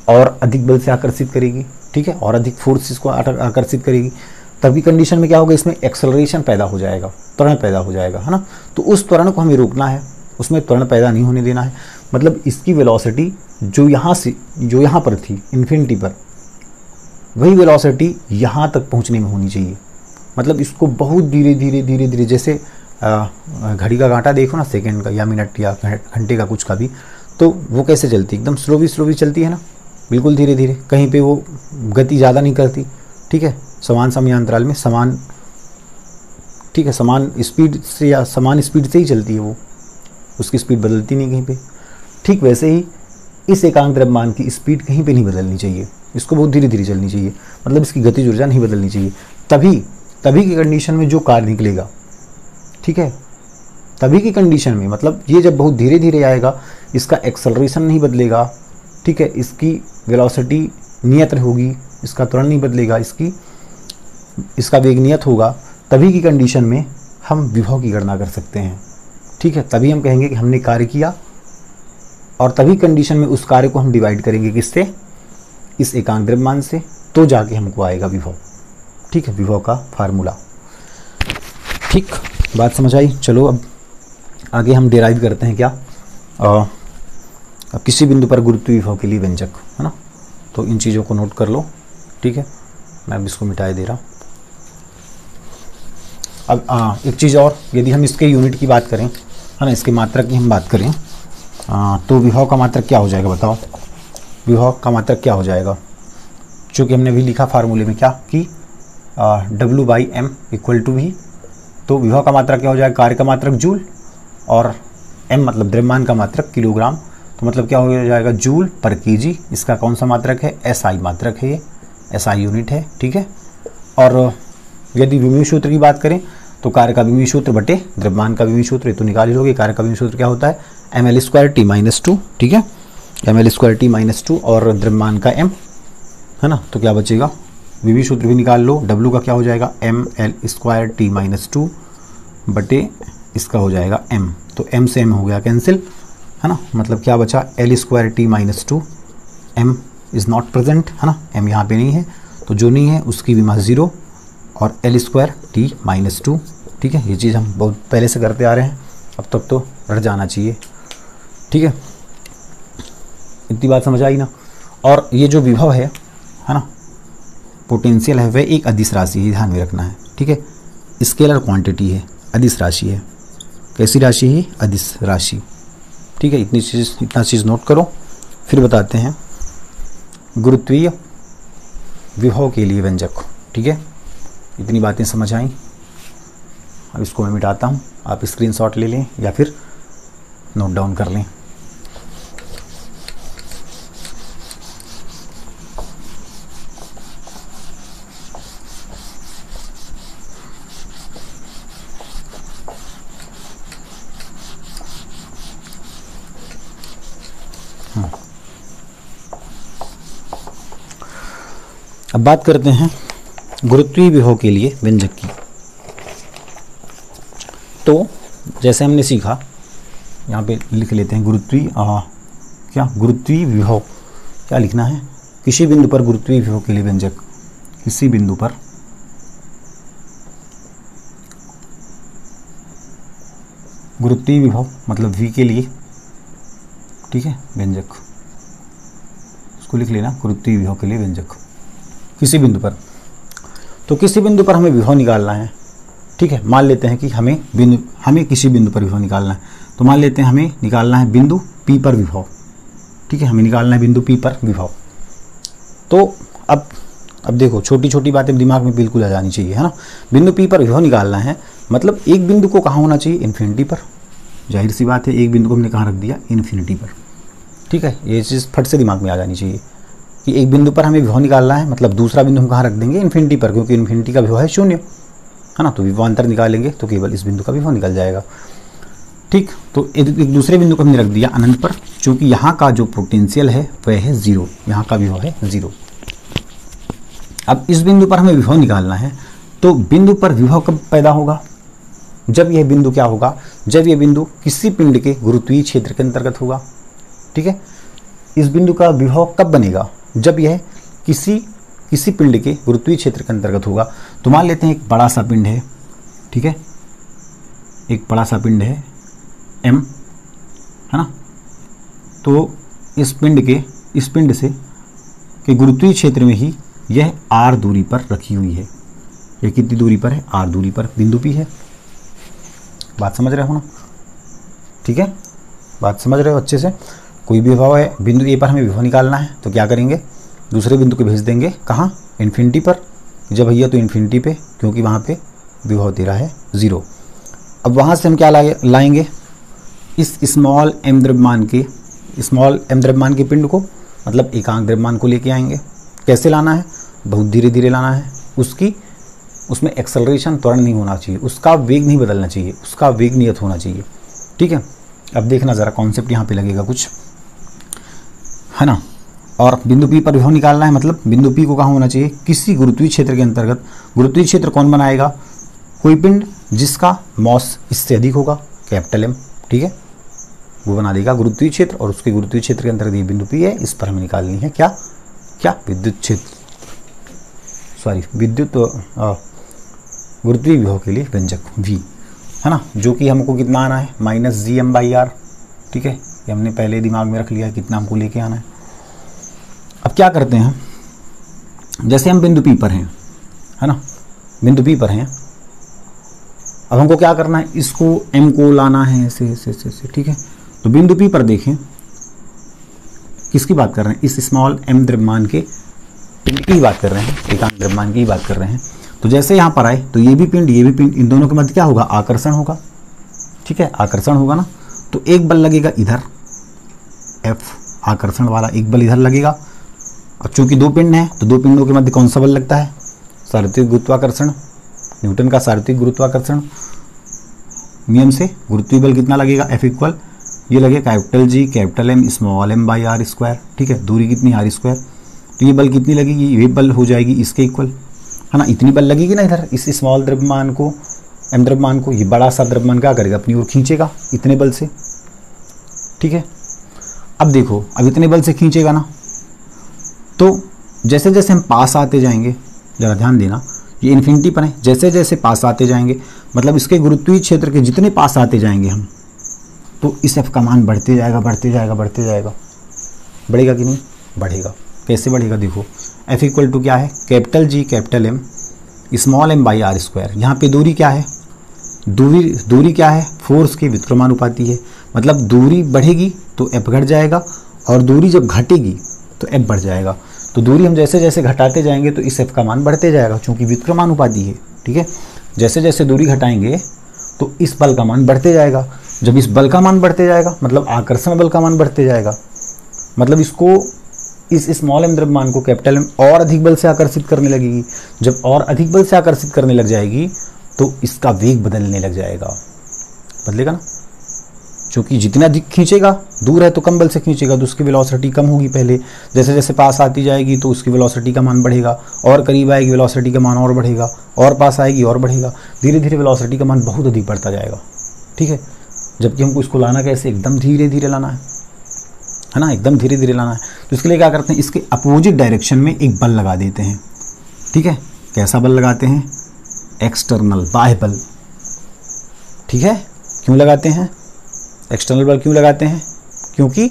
और अधिक बल से आकर्षित करेगी, ठीक है, और अधिक फोर्स इसको आकर्षित करेगी। तभी कंडीशन में क्या होगा, इसमें एक्सेलरेशन पैदा हो जाएगा, त्वरण पैदा हो जाएगा, है ना। तो उस त्वरण को हमें रोकना है, उसमें त्वरण पैदा नहीं होने देना है। मतलब इसकी वेलोसिटी जो यहाँ पर थी इन्फिनिटी पर, वही वेलोसिटी यहाँ तक पहुँचने में होनी चाहिए। मतलब इसको बहुत धीरे धीरे जैसे घड़ी का कांटा देखो ना, सेकंड का या मिनट या घंटे का कुछ का भी, तो वो कैसे चलती है, एकदम स्लो चलती है ना, बिल्कुल धीरे धीरे, कहीं पे वो गति ज़्यादा नहीं करती, ठीक है, समान समयांतराल में समान, ठीक है, समान स्पीड से या समान स्पीड से ही चलती है वो, उसकी स्पीड बदलती नहीं कहीं पे। ठीक वैसे ही इस एकांक द्रव्यमान की स्पीड कहीं पे नहीं बदलनी चाहिए, इसको बहुत धीरे धीरे चलनी चाहिए, मतलब इसकी गतिज ऊर्जा नहीं बदलनी चाहिए। तभी की कंडीशन में जो कार्य निकलेगा, ठीक है, तभी की कंडीशन में, मतलब ये जब बहुत धीरे धीरे आएगा, इसका एक्सेलरेशन नहीं बदलेगा, ठीक है, इसकी वेलोसिटी नियत होगी, इसका त्वरण नहीं बदलेगा, इसका वेग नियत होगा, तभी की कंडीशन में हम विभव की गणना कर सकते हैं, ठीक है। तभी हम कहेंगे कि हमने कार्य किया, और तभी कंडीशन में उस कार्य को हम डिवाइड करेंगे किससे, इस एकांक द्रव्यमान से, तो जाके हमको आएगा विभव, ठीक है, विभव का फार्मूला। ठीक, बात समझ आई। चलो अब आगे हम डिराइव करते हैं क्या, अब किसी बिंदु पर गुरुत्व विभव के लिए व्यंजक, है ना। तो इन चीज़ों को नोट कर लो, ठीक है, मैं अब इसको मिटाए दे रहा। अब एक चीज़ और, यदि हम इसके यूनिट की बात करें, है ना, इसके मात्रक की हम बात करें, तो विभव का मात्रक क्या हो जाएगा, बताओ, विभव का मात्रक क्या हो जाएगा। चूँकि हमने भी लिखा फार्मूले में क्या कि W/m इक्वल टू V, तो विभव का मात्रक क्या हो जाएगा, कार्य का मात्रक जूल, और m मतलब द्रव्यमान का मात्रक किलोग्राम, तो मतलब क्या हो जाएगा, जूल पर केजी। इसका कौन सा मात्रक है, SI मात्रक है, ये SI यूनिट है, ठीक है। और यदि विमीय सूत्र की बात करें, तो कार्य का विमीय सूत्र बटे द्रव्यमान का विमीय सूत्र, ये तो निकाल ही लोगे। कार्य का विमीय सूत्र क्या होता है, mL²T-2, ठीक है, mL²T-2 और द्रव्यमान का m, है ना। तो क्या बचेगा, विमीय सूत्र भी निकाल लो, W का क्या हो जाएगा, mL²T-2 बटे इसका हो जाएगा m, तो m से m हो गया कैंसिल, है ना। मतलब क्या बचा, L²T-2, m is not present, है ना, m यहाँ पे नहीं है, तो जो नहीं है उसकी विमा 0, और L²T-2, ठीक है। ये चीज़ हम बहुत पहले से करते आ रहे हैं, अब तक तो रट जाना चाहिए, ठीक है। इतनी बात समझ आई ना। और ये जो विभव है ना, पोटेंशियल है, वह एक अदिश राशि है, ध्यान में रखना है, ठीक है। स्केलर क्वांटिटी है, अदिश राशि है। कैसी राशि है, अदिश राशि, ठीक है। इतना चीज़ नोट करो, फिर बताते हैं गुरुत्वीय विभव के लिए व्यंजक, ठीक है। इतनी बातें समझ आई। अब इसको मैं मिटाता हूँ, आप स्क्रीनशॉट ले लें या फिर नोट डाउन कर लें। अब बात करते हैं गुरुत्वीय विभव के लिए व्यंजक की। तो जैसे हमने सीखा, यहाँ पे लिख लेते हैं गुरुत्वीय विभव क्या लिखना है, किसी बिंदु पर गुरुत्वीय विभव के लिए व्यंजक, किसी बिंदु पर गुरुत्वीय विभव मतलब V के लिए, ठीक है, व्यंजक, उसको लिख लेना, गुरुत्वीय विभव के लिए व्यंजक किसी बिंदु पर। तो किसी बिंदु पर हमें विभव निकालना है, ठीक है। मान लेते हैं कि हमें किसी बिंदु पर विभव निकालना है, तो मान लेते हैं हमें निकालना है बिंदु P पर विभव, ठीक है, हमें निकालना है बिंदु P पर विभव। तो अब देखो, छोटी छोटी बातें दिमाग में बिल्कुल आ जानी चाहिए, है ना। बिंदु P पर विभव निकालना है, मतलब एक बिंदु को कहाँ होना चाहिए, इन्फिनिटी पर। जाहिर सी बात है, एक बिंदु को हमने कहाँ रख दिया, इन्फिनिटी पर, ठीक है। ये चीज़ फट से दिमाग में आ जानी चाहिए कि एक बिंदु पर हमें विभव निकालना है, मतलब दूसरा बिंदु हम कहाँ रख देंगे, इन्फिनिटी पर, क्योंकि इन्फिनिटी का विभव है 0, है ना। तो विभवांतर निकालेंगे तो केवल इस बिंदु का विभव निकल जाएगा, ठीक। तो एक दूसरे बिंदु को हमने रख दिया अनंत पर, क्योंकि यहाँ का जो पोटेंशियल है वह है 0, यहाँ का विभव है 0। अब इस बिंदु पर हमें विभव निकालना है, तो बिंदु पर विभव कब पैदा होगा, जब यह बिंदु क्या होगा, जब यह बिंदु किसी पिंड के गुरुत्वीय क्षेत्र के अंतर्गत होगा, ठीक है। इस बिंदु का विभव कब बनेगा, जब यह किसी किसी पिंड के गुरुत्वीय क्षेत्र के अंतर्गत होगा। तो मान लेते हैं एक बड़ा सा पिंड है, ठीक है, एक बड़ा सा पिंड है m, है ना। तो इस पिंड से के गुरुत्वीय क्षेत्र में ही यह r दूरी पर रखी हुई है। यह कितनी दूरी पर है? r दूरी पर बिंदु P है। बात समझ रहे हो ना? ठीक है, बात समझ रहे हो अच्छे से। कोई भी विभव है, बिंदु A पर हमें विभव निकालना है, तो क्या करेंगे, दूसरे बिंदु को भेज देंगे कहाँ, इन्फिनिटी पर। जब भैया तो इन्फिनिटी पे, क्योंकि वहाँ पे विभव दे रहा है 0। अब वहाँ से हम क्या लाएंगे, इस स्मॉल m द्रव्यमान के पिंड को, मतलब एकांक द्रव्यमान को लेके आएंगे। कैसे लाना है? बहुत धीरे धीरे लाना है। उसमें एक्सेलरेशन, त्वरण नहीं होना चाहिए, उसका वेग नहीं बदलना चाहिए, उसका वेग नियत होना चाहिए, ठीक है। अब देखना ज़रा कॉन्सेप्ट यहाँ पे लगेगा कुछ, है ना। और बिंदु P पर विभव निकालना है, मतलब बिंदु P को कहाँ होना चाहिए, किसी गुरुत्वीय क्षेत्र के अंतर्गत। गुरुत्वीय क्षेत्र कौन बनाएगा? कोई पिंड जिसका मॉस इससे अधिक होगा, कैपिटल M, ठीक है, वो बना देगा गुरुत्वीय क्षेत्र। और उसके गुरुत्वीय क्षेत्र के अंतर्गत ये बिंदु P है, इस पर हमें निकालनी है क्या, विद्युत क्षेत्र, गुरुत्वीय विभव के लिए व्यंजक V, है ना, जो कि हमको कितना आना है, -gm/r, ठीक है। ये हमने पहले दिमाग में रख लिया है कितना हमको लेके आना है। अब क्या करते हैं, जैसे हम बिंदु P पर हैं, है ना, बिंदु P पर हैं। अब हमको क्या करना है, इसको m को लाना है ऐसे, ठीक है। तो बिंदु P पर देखें, किसकी बात कर रहे हैं, इस स्मॉल m द्रव्यमान के पिंड की बात कर रहे हैं, एकांक द्रव्यमान की बात कर रहे हैं। तो जैसे यहाँ पर आए तो ये भी पिंड, इन दोनों के मध्य क्या होगा, आकर्षण होगा, ठीक है, आकर्षण होगा ना। तो एक बल लगेगा इधर, F आकर्षण वाला एक बल इधर लगेगा। और चूंकि दो पिंड हैं तो दो पिंडों के मध्य कौन सा बल लगता है, सार्वत्रिक गुरुत्वाकर्षण, न्यूटन का सार्वत्रिक गुरुत्वाकर्षण नियम से गुरुत्वीय बल कितना लगेगा, F इक्वल, ये लगेगा G M स्मॉल m/r², ठीक है। दूरी कितनी, r²। तो ये बल कितनी लगेगी, ये बल हो जाएगी इसके इक्वल, है ना। इतनी बल लगेगी ना इधर इस स्मॉल द्रव्यमान को, m द्रव्यमान को, ये बड़ा सा द्रव्यमान क्या करेगा, अपनी ओर खींचेगा इतने बल से, ठीक है। अब देखो, अब इतने बल से खींचेगा ना, तो जैसे जैसे हम पास आते जाएंगे, जरा ध्यान देना, ये इन्फिनिटी पर है, जैसे जैसे पास आते जाएंगे, मतलब इसके गुरुत्वीय क्षेत्र के जितने पास आते जाएंगे हम, तो इस F का मान बढ़ते जाएगा, बढ़ेगा कि नहीं, बढ़ेगा। कैसे बढ़ेगा, देखो F इक्वल टू क्या है, G M स्मॉल m/r²। यहाँ पे दूरी क्या है, दूरी क्या है, फोर्स के व्युत्क्रमानुपाती है। मतलब दूरी बढ़ेगी तो F घट जाएगा, और दूरी जब घटेगी तो F बढ़ जाएगा। तो दूरी हम जैसे जैसे घटाते जाएंगे तो इस F का मान बढ़ते जाएगा, चूंकि व्युत्क्रमानुपाती है, ठीक है। जैसे जैसे दूरी घटाएंगे तो इस बल का मान बढ़ते जाएगा। जब इस बल का मान बढ़ते जाएगा, मतलब आकर्षण बल का मान बढ़ते जाएगा, मतलब इसको, इस स्मॉल m द्रव्यमान को कैपिटल M और अधिक बल से आकर्षित करने लगेगी। जब और अधिक बल से आकर्षित करने लग जाएगी तो इसका वेग बदलने लग जाएगा, बदलेगा ना, क्योंकि जितना अधिक खींचेगा, दूर है तो कम बल से खींचेगा तो उसकी वेलोसिटी कम होगी पहले। जैसे जैसे पास आती जाएगी तो उसकी वेलोसिटी का मान बढ़ेगा, और करीब आएगी वेलोसिटी का मान और बढ़ेगा, और पास आएगी और बढ़ेगा, धीरे धीरे वेलोसिटी का मान बहुत अधिक बढ़ता जाएगा, ठीक है। जबकि हमको इसको लाना कैसे, एकदम धीरे धीरे लाना है ना, एकदम धीरे धीरे लाना है। तो इसके लिए क्या करते हैं, इसके अपोजिट डायरेक्शन में एक बल लगा देते हैं, ठीक है। कैसा बल लगाते हैं, एक्सटर्नल, बाह्य बल, ठीक है। क्यों लगाते हैं एक्सटर्नल बल, क्यों लगाते हैं, क्योंकि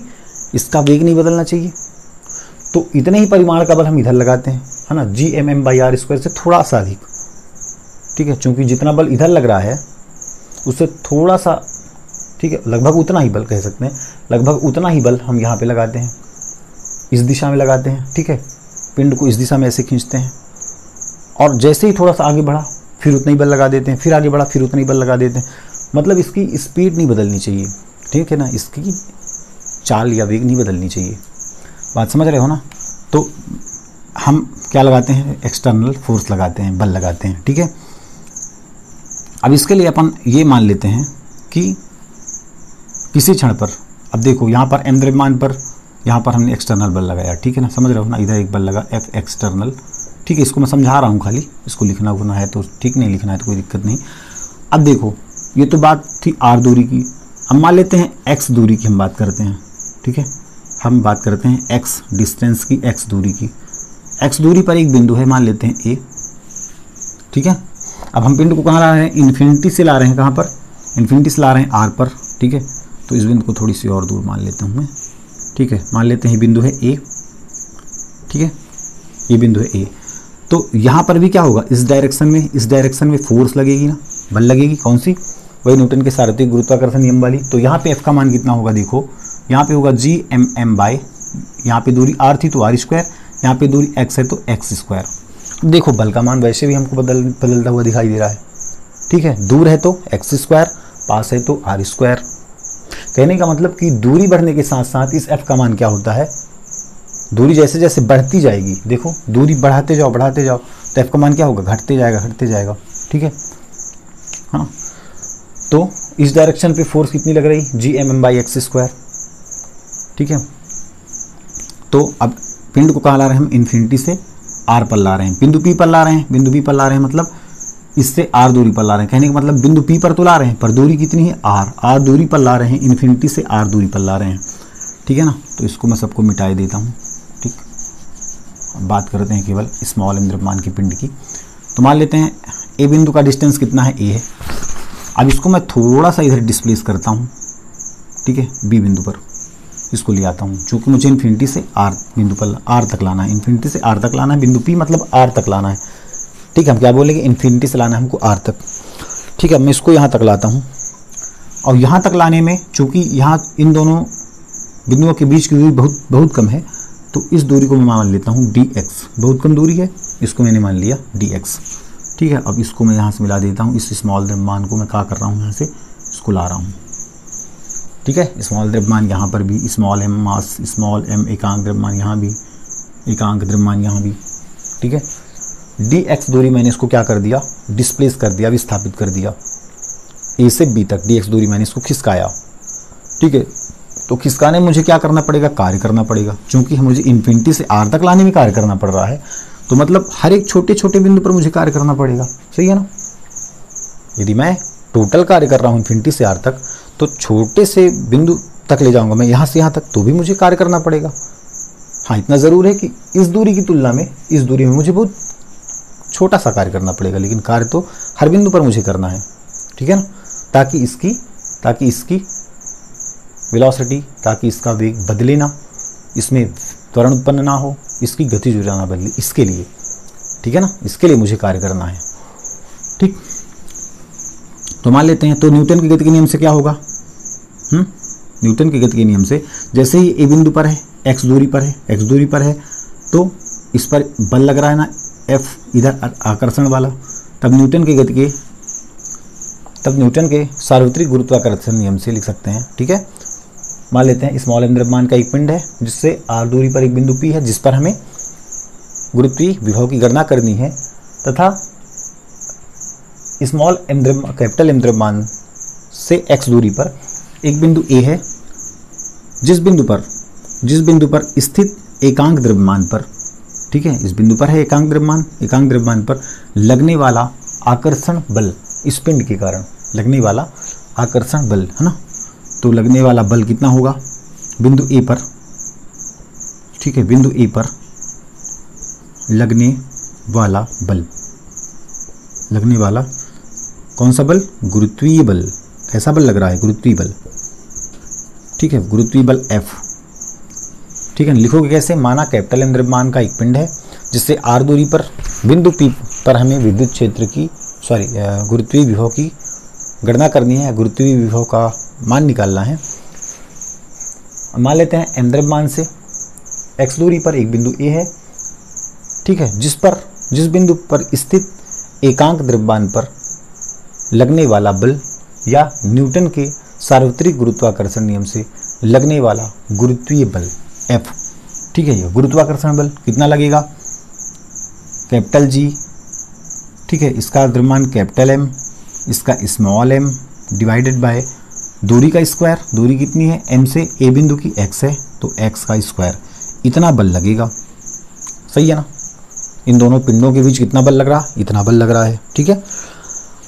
इसका वेग नहीं बदलना चाहिए। तो इतने ही परिमाण का बल हम इधर लगाते हैं, है ना, G/m/r² से थोड़ा सा अधिक, ठीक है। क्योंकि जितना बल इधर लग रहा है उससे थोड़ा सा, ठीक है, लगभग उतना ही बल कह सकते हैं, लगभग उतना ही बल हम यहाँ पे लगाते हैं, इस दिशा में लगाते हैं, ठीक है। पिंड को इस दिशा में ऐसे खींचते हैं, और जैसे ही थोड़ा सा आगे बढ़ा फिर उतना ही बल लगा देते हैं, फिर आगे बढ़ा फिर उतना ही बल लगा देते हैं। मतलब इसकी स्पीड नहीं बदलनी चाहिए, ठीक है ना, इसकी चाल या वेग नहीं बदलनी चाहिए। बात समझ रहे हो ना। तो हम क्या लगाते हैं, एक्सटर्नल फोर्स लगाते हैं, बल लगाते हैं, ठीक है। अब इसके लिए अपन ये मान लेते हैं कि किसी क्षण पर, अब देखो यहाँ पर m द्रव्यमान पर, यहाँ पर हमने एक्सटर्नल बल लगाया, ठीक है ना, समझ रहे हो ना। इधर एक बल लगा F एक्सटर्नल, ठीक है। इसको मैं समझा रहा हूँ खाली, इसको लिखना होना है तो ठीक, नहीं लिखना है तो कोई दिक्कत नहीं। अब देखो, ये तो बात थी r दूरी की। अब मान लेते हैं x दूरी की हम बात करते हैं, ठीक है। हम बात करते हैं x डिस्टेंस की, x दूरी की। x दूरी पर एक बिंदु है, मान लेते हैं a, ठीक है। अब हम पिंड को कहाँ ला रहे हैं, इन्फिनिटी से ला रहे हैं, कहाँ पर, इन्फिनिटी से ला रहे हैं r पर, ठीक है। तो इस बिंदु को थोड़ी सी और दूर मान लेता हूँ मैं, ठीक है। मान लेते हैं ये बिंदु है a, ठीक है, ये बिंदु है a। तो यहाँ पर भी क्या होगा, इस डायरेक्शन में फोर्स लगेगी ना, बल लगेगी, कौन सी, वही न्यूटन के सार्वत्रिक गुरुत्वाकर्षण नियम वाली। तो यहाँ पे f का मान कितना होगा, देखो यहाँ पे होगा Gmm/, यहाँ पे दूरी r थी तो r², यहाँ पे दूरी x है तो x²। देखो बल का मान वैसे भी हमको बदलता हुआ दिखाई दे रहा है, ठीक है। दूर है तो x², पास है तो r²। कहने का मतलब कि दूरी बढ़ने के साथ साथ इस f का मान क्या होता है, दूरी जैसे जैसे बढ़ती जाएगी, देखो दूरी बढ़ाते जाओ तो f का मान क्या होगा, घटते जाएगा, ठीक है, हाँ। तो इस डायरेक्शन पे फोर्स कितनी लग रही, Gmm/x², ठीक है। तो अब पिंड को कहाँ ला रहे हैं हम, इन्फिनिटी से r पर ला रहे हैं, बिंदु P पर ला रहे हैं, मतलब इससे r दूरी पर ला रहे हैं। कहने का मतलब बिंदु P पर तो ला रहे हैं, पर दूरी कितनी है, r दूरी पर ला रहे हैं, इन्फिनिटी से r दूरी पर ला रहे हैं, ठीक है ना। तो इसको मैं सबको मिटाई देता हूँ, ठीक। अब बात करते हैं केवल स्मॉल m द्रव्यमान की पिंड की। तो मान लेते हैं a बिंदु का डिस्टेंस कितना है, a है। अब इसको मैं थोड़ा सा इधर डिस्प्लेस करता हूँ, ठीक है, b बिंदु पर इसको ले आता हूँ, चूँकि मुझे इन्फिनिटी से r बिंदु पर r तक लाना है, इन्फिनिटी से r तक लाना है, बिंदु P मतलब r तक लाना है, ठीक है। हम क्या बोलेंगे, इन्फिनिटी से लाना है हमको r तक, ठीक है। मैं इसको यहाँ तक लाता हूँ, और यहाँ तक लाने में चूँकि यहाँ इन दोनों बिंदुओं के बीच की दूरी बहुत कम है, तो इस दूरी को मैं मान लेता हूँ dx, बहुत कम दूरी है, इसको मैंने मान लिया dx, ठीक है। अब इसको मैं यहाँ से मिला देता हूँ, इस स्मॉल द्रव्यमान को मैं क्या कर रहा हूँ, यहाँ से इसको ला रहा हूँ, ठीक है। स्मॉल द्रव्यमान यहाँ पर भी, स्मॉल m मास, स्मॉल m एकांक द्रव्यमान यहाँ भी, एकांक द्रव्यमान यहाँ भी, ठीक है। dx दूरी मैंने इसको क्या कर दिया, डिस्प्लेस कर दिया, विस्थापित कर दिया, a से b तक dx दूरी मैंने इसको खिसकाया, ठीक है। तो खिसकाने में मुझे क्या करना पड़ेगा, कार्य करना पड़ेगा, क्योंकि मुझे इन्फिनिटी से r तक लाने में कार्य करना पड़ रहा है, तो मतलब हर एक छोटे छोटे बिंदु पर मुझे कार्य करना पड़ेगा, सही है ना। यदि मैं टोटल कार्य कर रहा हूँ इन्फिनिटी से r तक, तो छोटे से बिंदु तक ले जाऊंगा मैं, यहाँ से यहाँ तक, तो भी मुझे कार्य करना पड़ेगा। हाँ, इतना ज़रूर है कि इस दूरी की तुलना में इस दूरी में मुझे बहुत छोटा सा कार्य करना पड़ेगा, लेकिन कार्य तो हर बिंदु पर मुझे करना है, ठीक है ना, ताकि इसकी वेलोसिटी, ताकि इसका वेग बदले ना, इसमें त्वरण उत्पन्न ना हो, इसकी गति ऊर्जा ना बदले, इसके लिए, ठीक है ना, इसके लिए मुझे कार्य करना है, ठीक। तो मान लेते हैं, तो न्यूटन की गति के नियम से क्या होगा, न्यूटन की गति के नियम से जैसे ही ए बिंदु पर है, x दूरी पर है, तो इस पर बल लग रहा है ना, F इधर आकर्षण वाला, तब न्यूटन के सार्वत्रिक गुरुत्वाकर्षण नियम से लिख सकते हैं, ठीक है। मान लेते हैं स्मॉल m द्रव्यमान का एक पिंड है, जिससे r दूरी पर एक बिंदु P है, जिस पर हमें गुरुत्वीय विभव की गणना करनी है, तथा स्मॉल m कैपिटल M द्रव्यमान से x दूरी पर एक बिंदु A है, जिस बिंदु पर स्थित एकांक द्रव्यमान पर, ठीक है, इस बिंदु पर है एकांक द्रव्यमान पर लगने वाला आकर्षण बल, इस पिंड के कारण लगने वाला आकर्षण बल, है ना। तो लगने वाला बल कितना होगा बिंदु A पर, ठीक है, बिंदु A पर लगने वाला कौन सा बल, गुरुत्वीय बल। कैसा बल लग रहा है, गुरुत्वीय बल, ठीक है, गुरुत्वीय बल F, ठीक है। लिखोगे कैसे, माना कैपिटल M द्रव्यमान का एक पिंड है, जिससे r दूरी पर बिंदु P पर हमें विद्युत क्षेत्र की गुरुत्वीय विभव की गणना करनी है, गुरुत्वीय विभव का मान निकालना है। मान लेते हैं m द्रव्यमान से x दूरी पर एक बिंदु A है, ठीक है, जिस बिंदु पर स्थित एकांक द्रव्यमान पर लगने वाला बल या न्यूटन के सार्वत्रिक गुरुत्वाकर्षण नियम से लगने वाला गुरुत्वीय बल F, ठीक है। ये गुरुत्वाकर्षण बल कितना लगेगा, कैपिटल G, ठीक है, इसका द्रव्यमान कैपिटल M, इसका स्मॉल m डिवाइडेड बाय दूरी का स्क्वायर, दूरी कितनी है m से a बिंदु की x है, तो x का स्क्वायर, इतना बल लगेगा, सही है ना। इन दोनों पिंडों के बीच कितना बल लग रहा है, इतना बल लग रहा है, ठीक है।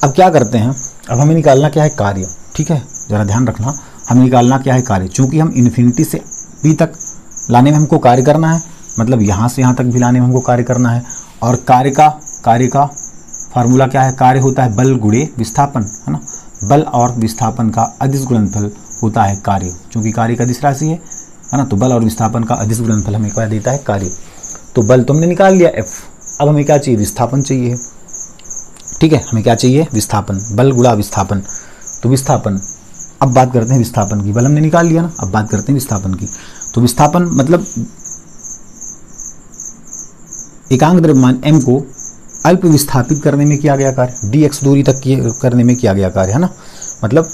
अब क्या करते हैं, अब हमें निकालना क्या है, कार्य, ठीक है, जरा ध्यान रखना, हमें निकालना क्या है कार्य। चूंकि हम इन्फिनिटी से b तक लाने में हमको कार्य करना है, मतलब यहाँ से यहाँ तक भी लाने में हमको कार्य करना है। और कार्य का फार्मूला क्या है? कार्य होता है बल गुणे विस्थापन, है ना। बल और विस्थापन का अदिश गुणनफल होता है कार्य, क्योंकि कार्य का अदिश राशि है ना। तो बल और विस्थापन का अदिश गुणनफल हमें क्या देता है? कार्य। तो बल तो हमने निकाल लिया F, अब हमें क्या चाहिए? विस्थापन चाहिए, ठीक है। हमें क्या चाहिए? विस्थापन, बल गुणा विस्थापन। तो विस्थापन, अब बात करते हैं विस्थापन की। बल हमने निकाल लिया ना, अब बात करते हैं विस्थापन की। तो विस्थापन मतलब एकांक द्रव्यमान m को अल्प विस्थापित करने में किया गया कार्य, dx दूरी तक करने में किया गया कार्य, है ना। मतलब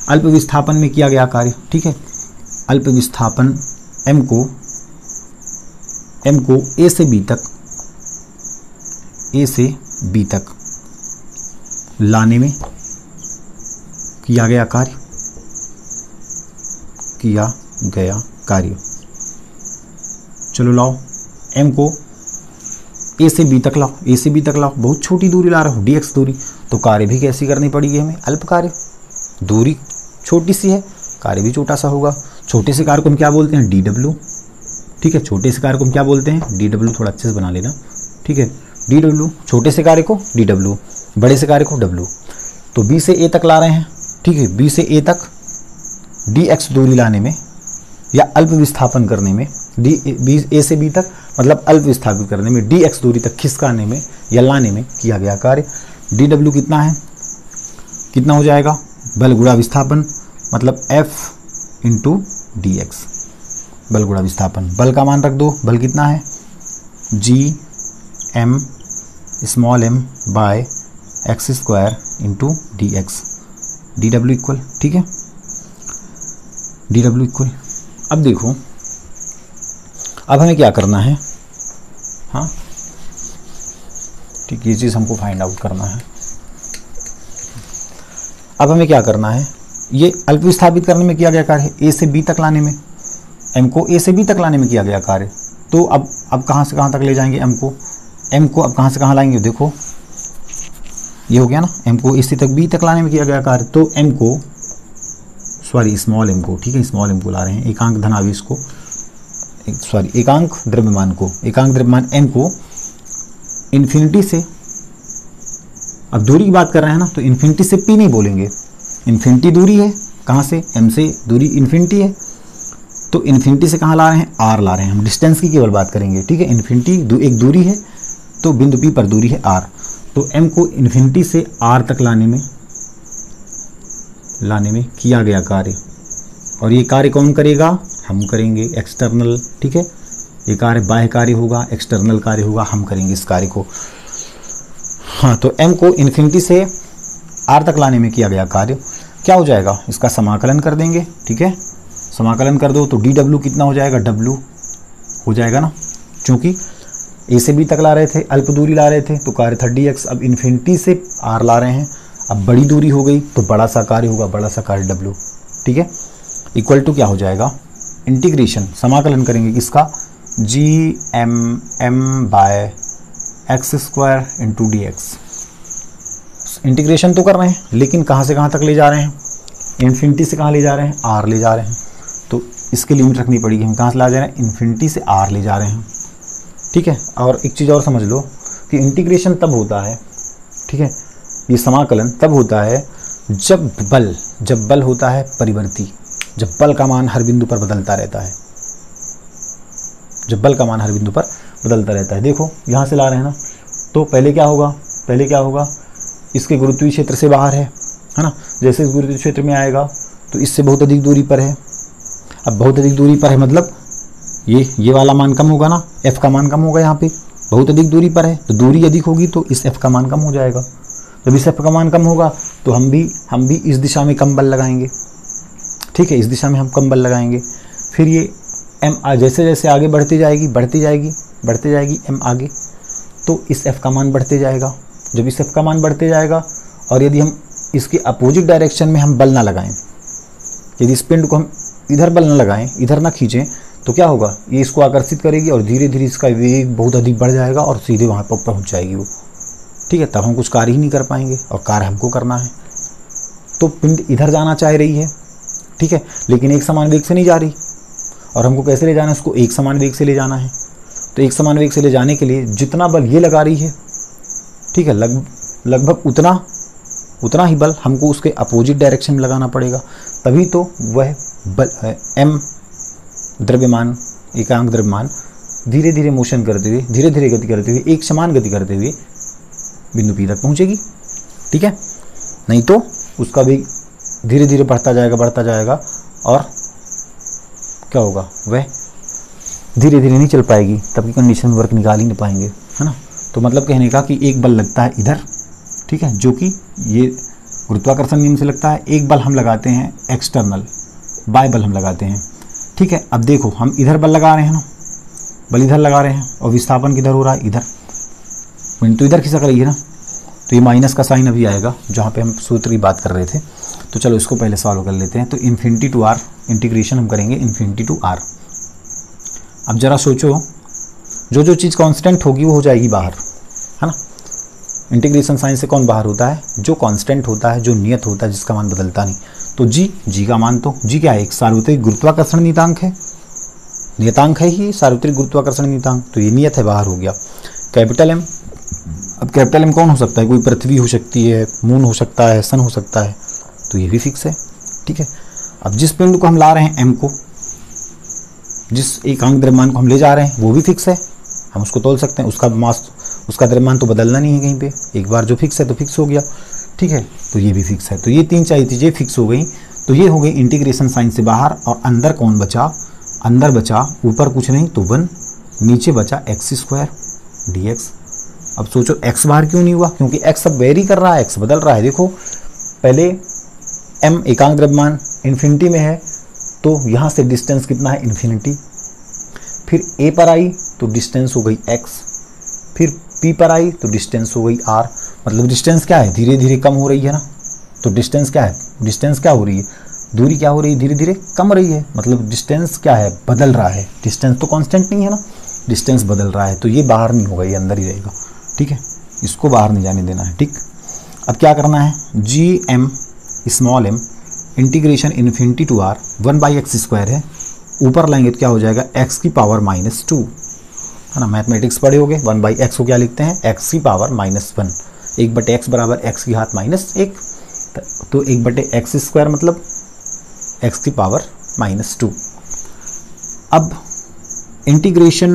अल्प विस्थापन में किया गया कार्य, ठीक है। अल्प विस्थापन m को a से b तक लाने में किया गया कार्य। चलो लाओ, m को a से b तक लाओ, बहुत छोटी दूरी ला रहा हो, dx दूरी। तो कार्य भी कैसी करनी पड़ेगी हमें? अल्प कार्य। दूरी छोटी सी है, कार्य भी छोटा सा होगा। छोटे से कार्य को हम क्या बोलते हैं? dw, ठीक है। छोटे से कार्य को हम क्या बोलते हैं? dw। थोड़ा अच्छे से बना लेना, ठीक है। dw, छोटे से कार्य को dw, बड़े से कार्य को w। तो b से a तक ला रहे हैं, ठीक है। b से a तक dx दूरी लाने में या अल्प विस्थापन करने में, a से b तक मतलब अल्प विस्थापित करने में, dx दूरी तक खिसकाने में या लाने में किया गया कार्य। dw कितना है? कितना हो जाएगा? बल गुणा विस्थापन, मतलब F इंटू dx, बल गुणा विस्थापन। बल का मान रख दो, बल कितना है? Gm small m by x square into dx, dw equal, ठीक है। dw इक्वल, अब देखो, अब हमें क्या करना है? हाँ ठीक, ये चीज़ हमको फाइंड आउट करना है। अब हमें क्या करना है? ये अल्प विस्थापित करने में किया गया कार्य, a से b तक लाने में, m को a से b तक लाने में किया गया कार्य। तो अब कहाँ से कहाँ तक ले जाएंगे m को अब कहाँ से कहाँ लाएंगे? देखो ये हो गया ना, m को a से तक b तक लाने में किया गया कार्य। तो m को, सॉरी स्मॉल m को, ठीक है, स्मॉल m को ला रहे हैं, एकांक धनावेश को, एकांक द्रव्यमान m को इन्फिनिटी से, अब दूरी की बात कर रहे हैं ना, तो इन्फिनिटी से p नहीं बोलेंगे, इन्फिनिटी दूरी है, कहाँ से? m से दूरी इन्फिनिटी है, तो इन्फिनिटी से कहाँ ला रहे हैं? r ला रहे हैं। हम डिस्टेंस की केवल बात करेंगे, ठीक है। इन्फिनिटी एक दूरी है, तो बिंदु p पर दूरी है r। तो m को इन्फिनिटी से r तक लाने में किया गया कार्य, और ये कार्य कौन करेगा? हम करेंगे, एक्सटर्नल, ठीक है। ये कार्य बाह्य कार्य होगा, एक्सटर्नल कार्य होगा, हम करेंगे इस कार्य को। हाँ, तो m को इन्फिनिटी से r तक लाने में किया गया कार्य क्या हो जाएगा? इसका समाकलन कर देंगे, ठीक है। समाकलन कर दो तो dw कितना हो जाएगा? w हो जाएगा ना, क्योंकि a से b तक ला रहे थे, अल्प दूरी ला रहे थे, तो कार्य था dx। अब इन्फिनिटी से r ला रहे हैं, अब बड़ी दूरी हो गई तो बड़ा सा कार्य होगा, बड़ा सा कार्य w, ठीक है। इक्वल टू क्या हो जाएगा? इंटीग्रेशन, समाकलन करेंगे किसका? gm by x square into dx। Integration तो कर रहे हैं, लेकिन कहाँ से कहाँ तक ले जा रहे हैं? इन्फिनिटी से कहाँ ले जा रहे हैं? r ले जा रहे हैं। तो इसकी लिमिट रखनी पड़ेगी, हम कहाँ से ला जा रहे हैं? इन्फिनिटी से r ले जा रहे हैं, ठीक है। और एक चीज़ और समझ लो कि इंटीग्रेशन तब होता है, ठीक है, ये समाकलन तब होता है जब बल होता है परिवर्ती, जब बल का मान हर बिंदु पर बदलता रहता है, देखो यहाँ से ला रहे हैं ना, तो पहले क्या होगा? इसके गुरुत्वीय क्षेत्र से बाहर है ना। जैसे इस गुरुत्वीय क्षेत्र में आएगा तो इससे बहुत अधिक दूरी पर है। अब बहुत अधिक दूरी पर है मतलब ये वाला मान कम होगा ना, f का मान कम होगा। यहाँ पे बहुत अधिक दूरी पर है, तो दूरी अधिक होगी तो इस f का मान कम हो जाएगा। जब इस f का मान कम होगा तो हम भी इस दिशा में कम बल लगाएंगे, ठीक है, इस दिशा में हम कम बल लगाएंगे। फिर ये m जैसे जैसे आगे बढ़ती जाएगी m आगे, तो इस f का मान बढ़ते जाएगा। जब इस f का मान बढ़ते जाएगा और यदि हम इसके अपोजिट डायरेक्शन में हम बल ना लगाएं, यदि इस पिंड को हम इधर बल ना लगाएं, इधर ना खींचें, तो क्या होगा? ये इसको आकर्षित करेगी और धीरे धीरे इसका वेग बहुत अधिक बढ़ जाएगा और सीधे वहाँ पर पहुँच जाएगी वो, ठीक है। तब हम कुछ कार्य ही नहीं कर पाएंगे और कार्य हमको करना है। तो पिंड इधर जाना चाह रही है, ठीक है, लेकिन एक समान वेग से नहीं जा रही, और हमको कैसे ले जाना है, उसको एक समान वेग से ले जाना है। तो एक समान वेग से ले जाने के लिए जितना बल ये लगा रही है, ठीक है, लगभग उतना ही बल हमको उसके अपोजिट डायरेक्शन में लगाना पड़ेगा, तभी तो वह बल m द्रव्यमान, एकांक द्रव्यमान धीरे धीरे मोशन करते हुए, धीरे धीरे गति करते हुए, एक समान गति करते हुए बिंदु P तक पहुंचेगी। ठीक है, नहीं तो उसका भी धीरे धीरे बढ़ता जाएगा और क्या होगा, वह धीरे धीरे नहीं चल पाएगी, तब की कंडीशन में वर्क निकाल ही नहीं पाएंगे, है ना। तो मतलब कहने का कि एक बल लगता है इधर, ठीक है, जो कि ये गुरुत्वाकर्षण नियम से लगता है। एक बल हम लगाते हैं एक्सटर्नल, बाय बल हम लगाते हैं। ठीक है, अब देखो हम इधर बल लगा रहे हैं ना, बल इधर लगा रहे हैं और विस्थापन किधर हो रहा है, इधर, विंड तो इधर खिसक रही है ना, तो ये माइनस का साइन अभी आएगा जहाँ पे हम सूत्र की बात कर रहे थे। तो चलो इसको पहले सॉल्व कर लेते हैं। तो इन्फिनिटी टू आर इंटीग्रेशन हम करेंगे, इन्फिनिटी टू आर। अब जरा सोचो, जो चीज़ कांस्टेंट होगी वो हो जाएगी बाहर, है ना। इंटीग्रेशन साइन से कौन बाहर होता है, जो कांस्टेंट होता है, जो नियत होता है, जिसका मान बदलता नहीं। तो जी का मान, तो जी क्या है, एक सार्वत्रिक गुरुत्वाकर्षण नियतांक है, नियतांक है ही सार्वत्रिक गुरुत्वाकर्षण नियतांक, तो ये नियत है, बाहर हो गया। कैपिटल एम, अब कैपिटल एम कौन हो सकता है, कोई पृथ्वी हो सकती है, मून हो सकता है, सन हो सकता है, तो ये भी फिक्स है। ठीक है, अब जिस पिंड को हम ला रहे हैं एम को, जिस एकांक द्रव्यमान को हम ले जा रहे हैं वो भी फिक्स है, हम उसको तोल सकते हैं, उसका मास, उसका द्रव्यमान तो बदलना नहीं है कहीं पे, एक बार जो फिक्स है तो फिक्स हो गया। ठीक है, तो ये भी फिक्स है। तो ये तीन चार चीज़ें फिक्स हो गई। तो ये हो गई इंटीग्रेशन साइन से बाहर, और अंदर कौन बचा, अंदर बचा ऊपर कुछ नहीं तो 1, नीचे बचा x² dx। अब सोचो x बाहर क्यों नहीं हुआ, क्योंकि x अब वेरी कर रहा है, x बदल रहा है। देखो पहले m एकांक द्रव्यमान इन्फिनिटी में है, तो यहाँ से डिस्टेंस कितना है, इन्फिनिटी। फिर a पर आई तो डिस्टेंस हो गई x, फिर p पर आई तो डिस्टेंस हो गई r। मतलब डिस्टेंस क्या है, धीरे धीरे कम हो रही है ना। तो डिस्टेंस क्या है, डिस्टेंस क्या हो रही है, दूरी क्या हो रही है, धीरे धीरे कम रही है। मतलब डिस्टेंस क्या है, बदल रहा है। डिस्टेंस तो कांस्टेंट नहीं है ना, डिस्टेंस बदल रहा है। तो ये बाहर नहीं होगा, ये अंदर ही रहेगा। ठीक है, इसको बाहर नहीं जाने देना है। ठीक, अब क्या करना है, G M small M integration infinity to R 1/x² है, ऊपर लाएंगे तो क्या हो जाएगा, x की पावर -2, है ना। मैथमेटिक्स पढ़े होगे, 1/x को क्या लिखते हैं, x की पावर -1, 1/x बराबर x की घात -1, तो 1/x² मतलब x की पावर -2। अब इंटीग्रेशन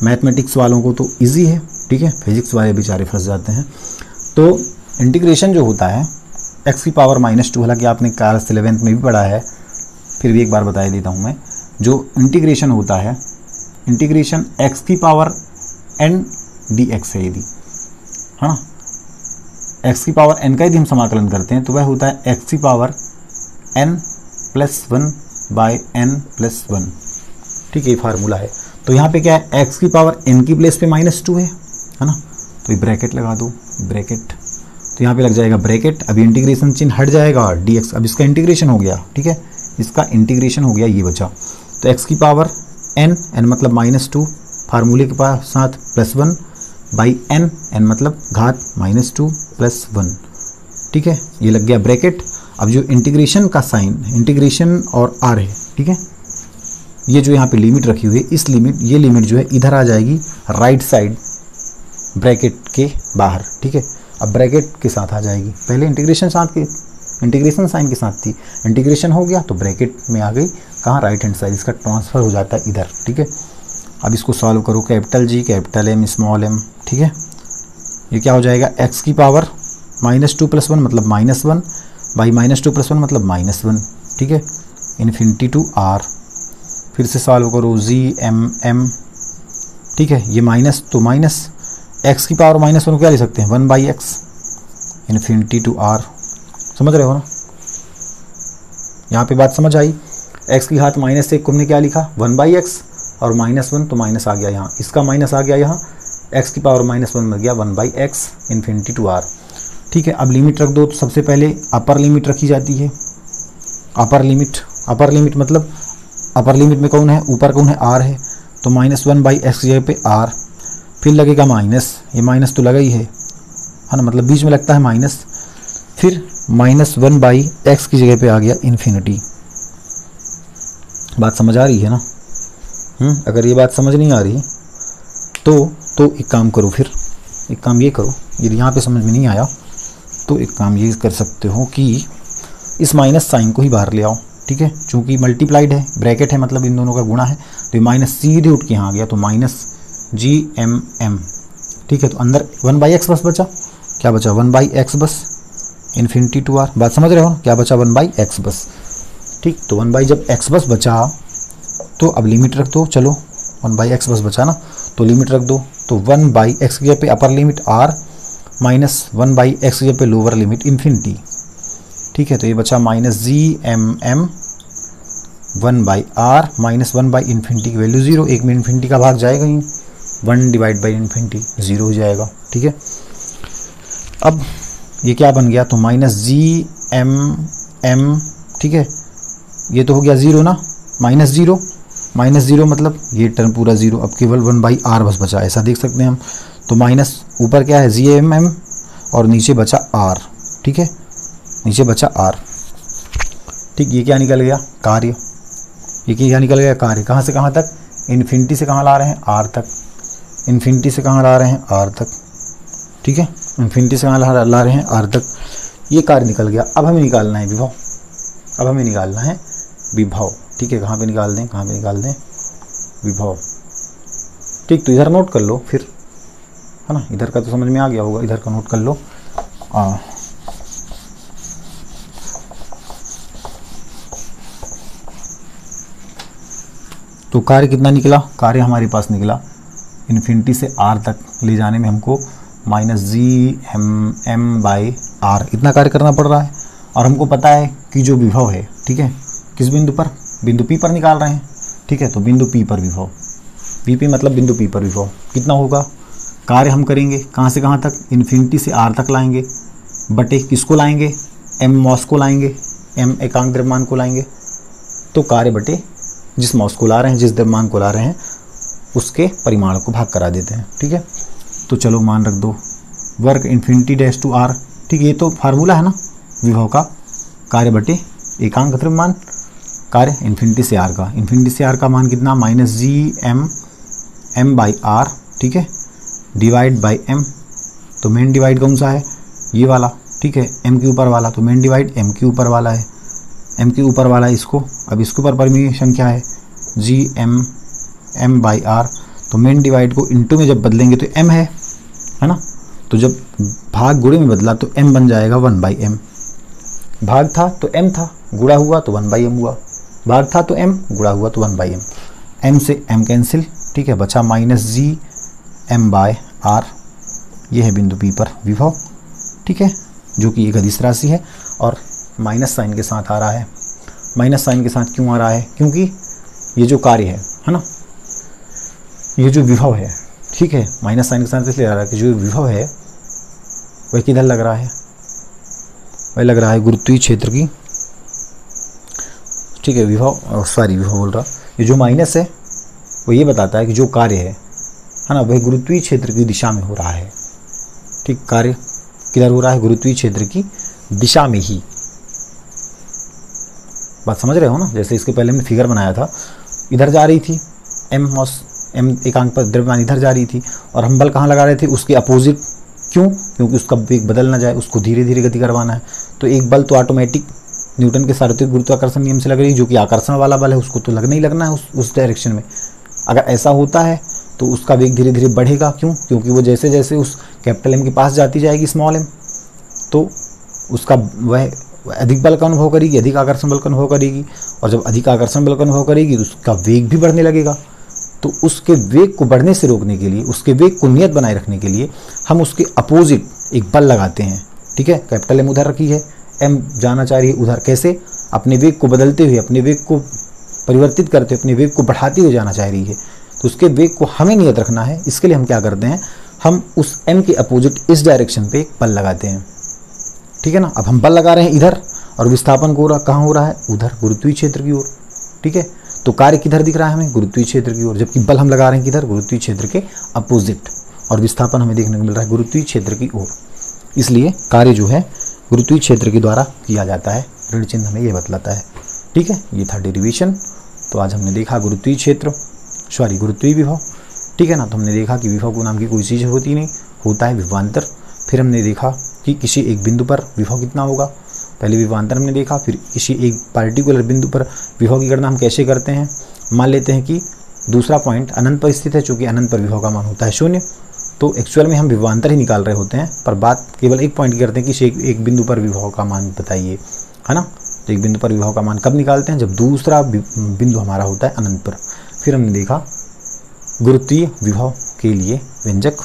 मैथमेटिक्स वालों को तो इजी है, ठीक है, फिजिक्स वाले बेचारे फंस जाते हैं। तो इंटीग्रेशन जो होता है x की पावर -2, हालांकि आपने क्लास 11th में भी पढ़ा है, फिर भी एक बार बता देता हूँ मैं। जो इंटीग्रेशन होता है, इंटीग्रेशन x की पावर n dx है, यदि, है ना, x की पावर n का यदि हम समाकलन करते हैं तो वह होता है x की पावर n+1/n+1। ठीक है, ये फार्मूला है। तो यहाँ पे क्या है, x की पावर n की प्लेस पे -2 है ना। तो ये ब्रैकेट लगा दो, ब्रैकेट, तो यहाँ पे लग जाएगा ब्रैकेट। अभी इंटीग्रेशन चिन्ह हट जाएगा और dx, अब इसका इंटीग्रेशन हो गया। ठीक है, इसका इंटीग्रेशन हो गया, ये बचा। तो x की पावर n मतलब -2 फार्मूले के पास साथ +1/n, n मतलब घात -2 +1। ठीक है, ये लग गया ब्रैकेट। अब जो इंटीग्रेशन का साइन, इंटीग्रेशन और r है, ठीक है, ये जो यहाँ पे लिमिट रखी हुई है, इस लिमिट, ये लिमिट जो है इधर आ जाएगी राइट साइड ब्रैकेट के बाहर। ठीक है, अब ब्रैकेट के साथ आ जाएगी, पहले इंटीग्रेशन साथ के, इंटीग्रेशन साइन के साथ थी, इंटीग्रेशन हो गया तो ब्रैकेट में आ गई, कहाँ, राइट हैंड साइड, इसका ट्रांसफर हो जाता है इधर। ठीक है, अब इसको सॉल्व करो, capital G capital M small m। ठीक है, ये क्या हो जाएगा, x की पावर -2 + 1 मतलब -1 बाई -2 + 1 मतलब -1। ठीक है, इन्फिनिटी टू r, फिर से सॉल्व करो, जी एम एम। ठीक है, ये माइनस तो माइनस, x की पावर -1 को क्या ले सकते हैं, 1/x इन्फिनिटी टू r। समझ रहे हो ना, यहाँ पे बात समझ आई। x की घात -1 को हमने क्या लिखा, 1/x, और -1 तो माइनस आ गया यहाँ, इसका माइनस आ गया यहाँ, x की पावर -1 मिल गया 1/x इन्फिनिटी टू r। ठीक है, अब लिमिट रख दो। तो सबसे पहले अपर लिमिट रखी जाती है, अपर लिमिट, अपर लिमिट मतलब अपर लिमिट में कौन है, ऊपर कौन है, r है, तो -1/x की जगह पे r, फिर लगेगा माइनस, ये माइनस तो लगा ही है ना, मतलब बीच में लगता है माइनस, फिर -1/x की जगह पे आ गया इन्फिनिटी। बात समझ आ रही है ना। अगर ये बात समझ नहीं आ रही तो एक काम करो, फिर एक काम ये करो, यदि यहाँ पे समझ में नहीं आया तो एक काम ये कर सकते हो कि इस माइनस साइन को ही बाहर ले आओ, ठीक है। चूँकि मल्टीप्लाइड है, ब्रैकेट है, मतलब इन दोनों का गुणा है, तो ये माइनस सीधे उठ के यहाँ आ गया, तो माइनस GMM, ठीक है। तो अंदर 1/x बस बचा, क्या बचा 1/x बस, इन्फिनिटी टू आर, बात समझ रहे हो, क्या बचा 1/x बस, ठीक। तो 1 जब x बस बचा तो अब लिमिट रख दो, चलो 1/x बस बचा ना, तो लिमिट रख दो, तो 1/x की जगह पे upper limit r minus 1/x की जगह पे लोअर लिमिट इन्फिनिटी, ठीक है। तो ये बचा माइनस GMM 1/r माइनस 1/इन्फिनिटी की वैल्यू 0, एक में इन्फिनिटी का भाग जाएगा ही, 1/इन्फिनिटी 0 हो जाएगा, ठीक है। अब ये क्या बन गया, तो माइनस GMM, ठीक है, ये तो हो गया 0 ना, माइनस 0 मतलब ये टर्म पूरा 0, अब केवल 1/r बस बचा, ऐसा देख सकते हैं हम। तो माइनस ऊपर क्या है GMM और नीचे बचा r, ठीक है, नीचे बचा r, ठीक। ये क्या निकल गया, कार्य, ये क्या निकल गया, कार्य। कहाँ से कहाँ तक, इन्फिनिटी से कहाँ ला रहे हैं, r तक, इन्फिनिटी से कहाँ ला रहे हैं, r तक, ठीक है, इन्फिनिटी से कहाँ ला रहे हैं, r तक। ये कार्य निकल गया। अब हमें निकालना है विभव, अब हमें निकालना है विभव, ठीक है। कहाँ पे निकाल दें, कहाँ पे निकाल दें, विभव, ठीक। तो इधर नोट कर लो फिर, है ना, इधर का तो समझ में आ गया होगा, इधर का नोट कर लो। तो कार्य कितना निकला, कार्य हमारे पास निकला इन्फिनिटी से r तक ले जाने में हमको माइनस GMM/r इतना कार्य करना पड़ रहा है, और हमको पता है कि जो विभव है, ठीक है, किस बिंदु पर, बिंदु P पर निकाल रहे हैं, ठीक है। तो बिंदु P पर विभव, VP मतलब बिंदु P पर विभव कितना होगा, कार्य हम करेंगे कहाँ से कहाँ तक, इन्फिनिटी से r तक लाएंगे, बटे किसको लाएंगे, m मॉस को लाएंगे, m एकांक द्रव्यमान को लाएंगे, तो कार्य बटे जिस मॉस को ला रहे हैं, जिस द्रव्यमान को ला रहे हैं, उसके परिमाण को भाग करा देते हैं, ठीक है। तो चलो मान रख दो वर्ग इन्फिनिटी डैश टू r, ठीक है, ये तो फार्मूला है ना विभव का, कार्य बटे एकांक द्रव्यमान, कार्य इन्फिनिटी से r का, इन्फिनिटी से r का मान कितना, माइनस GMM/r, ठीक है, डिवाइड बाई m, तो मेन डिवाइड कौन सा है, ये वाला, ठीक है, m के ऊपर वाला, तो मेन डिवाइड m के ऊपर वाला है, m के ऊपर वाला है इसको, अब इसके ऊपर परम्यूटेशन क्या है, GMM/r, तो मेन डिवाइड को इनटू में जब बदलेंगे तो m है ना, तो जब भाग गुणे में बदला तो m बन जाएगा 1/m, भाग था तो m था, गुणा हुआ तो 1/m हुआ, भाग था तो m, गुणा हुआ तो 1/m, m से m कैंसिल, ठीक है, बचा माइनस GM/r, यह है बिंदु P पर विभव, ठीक है, जो कि एक अदिश राशि है और माइनस साइन के साथ आ रहा है। माइनस साइन के साथ क्यों आ रहा है, क्योंकि ये जो कार्य है ना, ये जो विभव है, ठीक है, माइनस साइन के साथ इसलिए आ रहा है कि जो विभव है वह किधर लग रहा है, वह लग रहा है गुरुत्वीय क्षेत्र की, ठीक है, विभव बोल रहा, ये जो माइनस है वो ये बताता है कि जो कार्य है ना, वह गुरुत्वीय क्षेत्र की दिशा में हो रहा है, ठीक, कार्य किधर हो रहा है, गुरुत्वीय क्षेत्र की दिशा में ही, बात समझ रहे हो ना। जैसे इसके पहले हमने फिगर बनाया था, इधर जा रही थी m एकांक पर द्रव्यमान इधर जा रही थी, और हम बल कहाँ लगा रहे थे, उसके अपोजिट, क्यों, क्योंकि उसका वेग बदल ना जाए, उसको धीरे धीरे गति करवाना है। तो एक बल तो ऑटोमेटिक न्यूटन के सार्वत्रिक गुरुत्वाकर्षण नियम से लग रही है, जो कि आकर्षण वाला बल है, उसको तो लगना ही लगना है उस डायरेक्शन में। अगर ऐसा होता है तो उसका वेग धीरे धीरे बढ़ेगा, क्यों, क्योंकि वो जैसे जैसे उस कैपिटल M के पास जाती जाएगी स्मॉल m, तो उसका वह अधिक बल का अनुभव करेगी, अधिक आकर्षण बल का अनुभव करेगी, और जब अधिक आकर्षण बल का अनुभव करेगी तो उसका वेग भी बढ़ने लगेगा। तो उसके वेग को बढ़ने से रोकने के लिए, उसके वेग को नियत बनाए रखने के लिए हम उसके अपोजिट एक बल लगाते हैं, ठीक है। कैपिटल M उधर रखी है, M जाना चाह रही है उधर, कैसे, अपने वेग को बदलते हुए, अपने वेग को परिवर्तित करते हुए, अपने वेग को बढ़ाते हुए जाना चाह रही है, तो उसके वेग को हमें नियत रखना है। इसके लिए हम क्या करते हैं, हम उस M के अपोजिट इस डायरेक्शन पे एक बल लगाते हैं, ठीक है ना। अब हम बल लगा रहे हैं इधर, और विस्थापन को कहाँ हो रहा है, उधर गुरुत्वीय क्षेत्र की ओर, ठीक है। तो कार्य किधर दिख रहा है हमें, गुरुत्वीय क्षेत्र की ओर, जबकि बल हम लगा रहे हैं किधर, गुरुत्वीय क्षेत्र के अपोजिट, और विस्थापन हमें देखने को मिल रहा है गुरुत्वीय क्षेत्र की ओर। इसलिए कार्य जो है गुरुत्वीय क्षेत्र के द्वारा किया जाता है, ऋण चिन्ह हमें ये बतलाता है, ठीक है। ये था डेरिवेशन। तो आज हमने देखा गुरुत्वीय क्षेत्र, गुरुत्वीय विभव, ठीक है ना। तो हमने देखा कि विभव को नाम की कोई चीज़ होती नहीं, होता है विभवांतर। फिर हमने देखा कि किसी एक बिंदु पर विभव कितना होगा, पहले विभवांतर हमने देखा। फिर किसी एक पार्टिकुलर बिंदु पर विभव की गणना हम कैसे करते हैं, मान लेते हैं कि दूसरा पॉइंट अनंत पर स्थित है, चूंकि अनंत पर विभव का मान होता है 0, तो एक्चुअल में हम विभवांतर ही निकाल रहे होते हैं, पर बात केवल एक पॉइंट की करते हैं कि एक बिंदु पर विभव का मान बताइए, है ना। तो एक बिंदु पर विभव का मान कब निकालते हैं, जब दूसरा बिंदु हमारा होता है अनंत पर। फिर हमने देखा गुरुत्वीय विभव के लिए व्यंजक।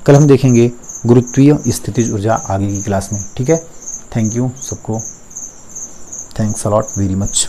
कल हम देखेंगे गुरुत्वीय स्थितिज ऊर्जा आगे की क्लास में, ठीक है। थैंक यू सबको, thanks a lot very much.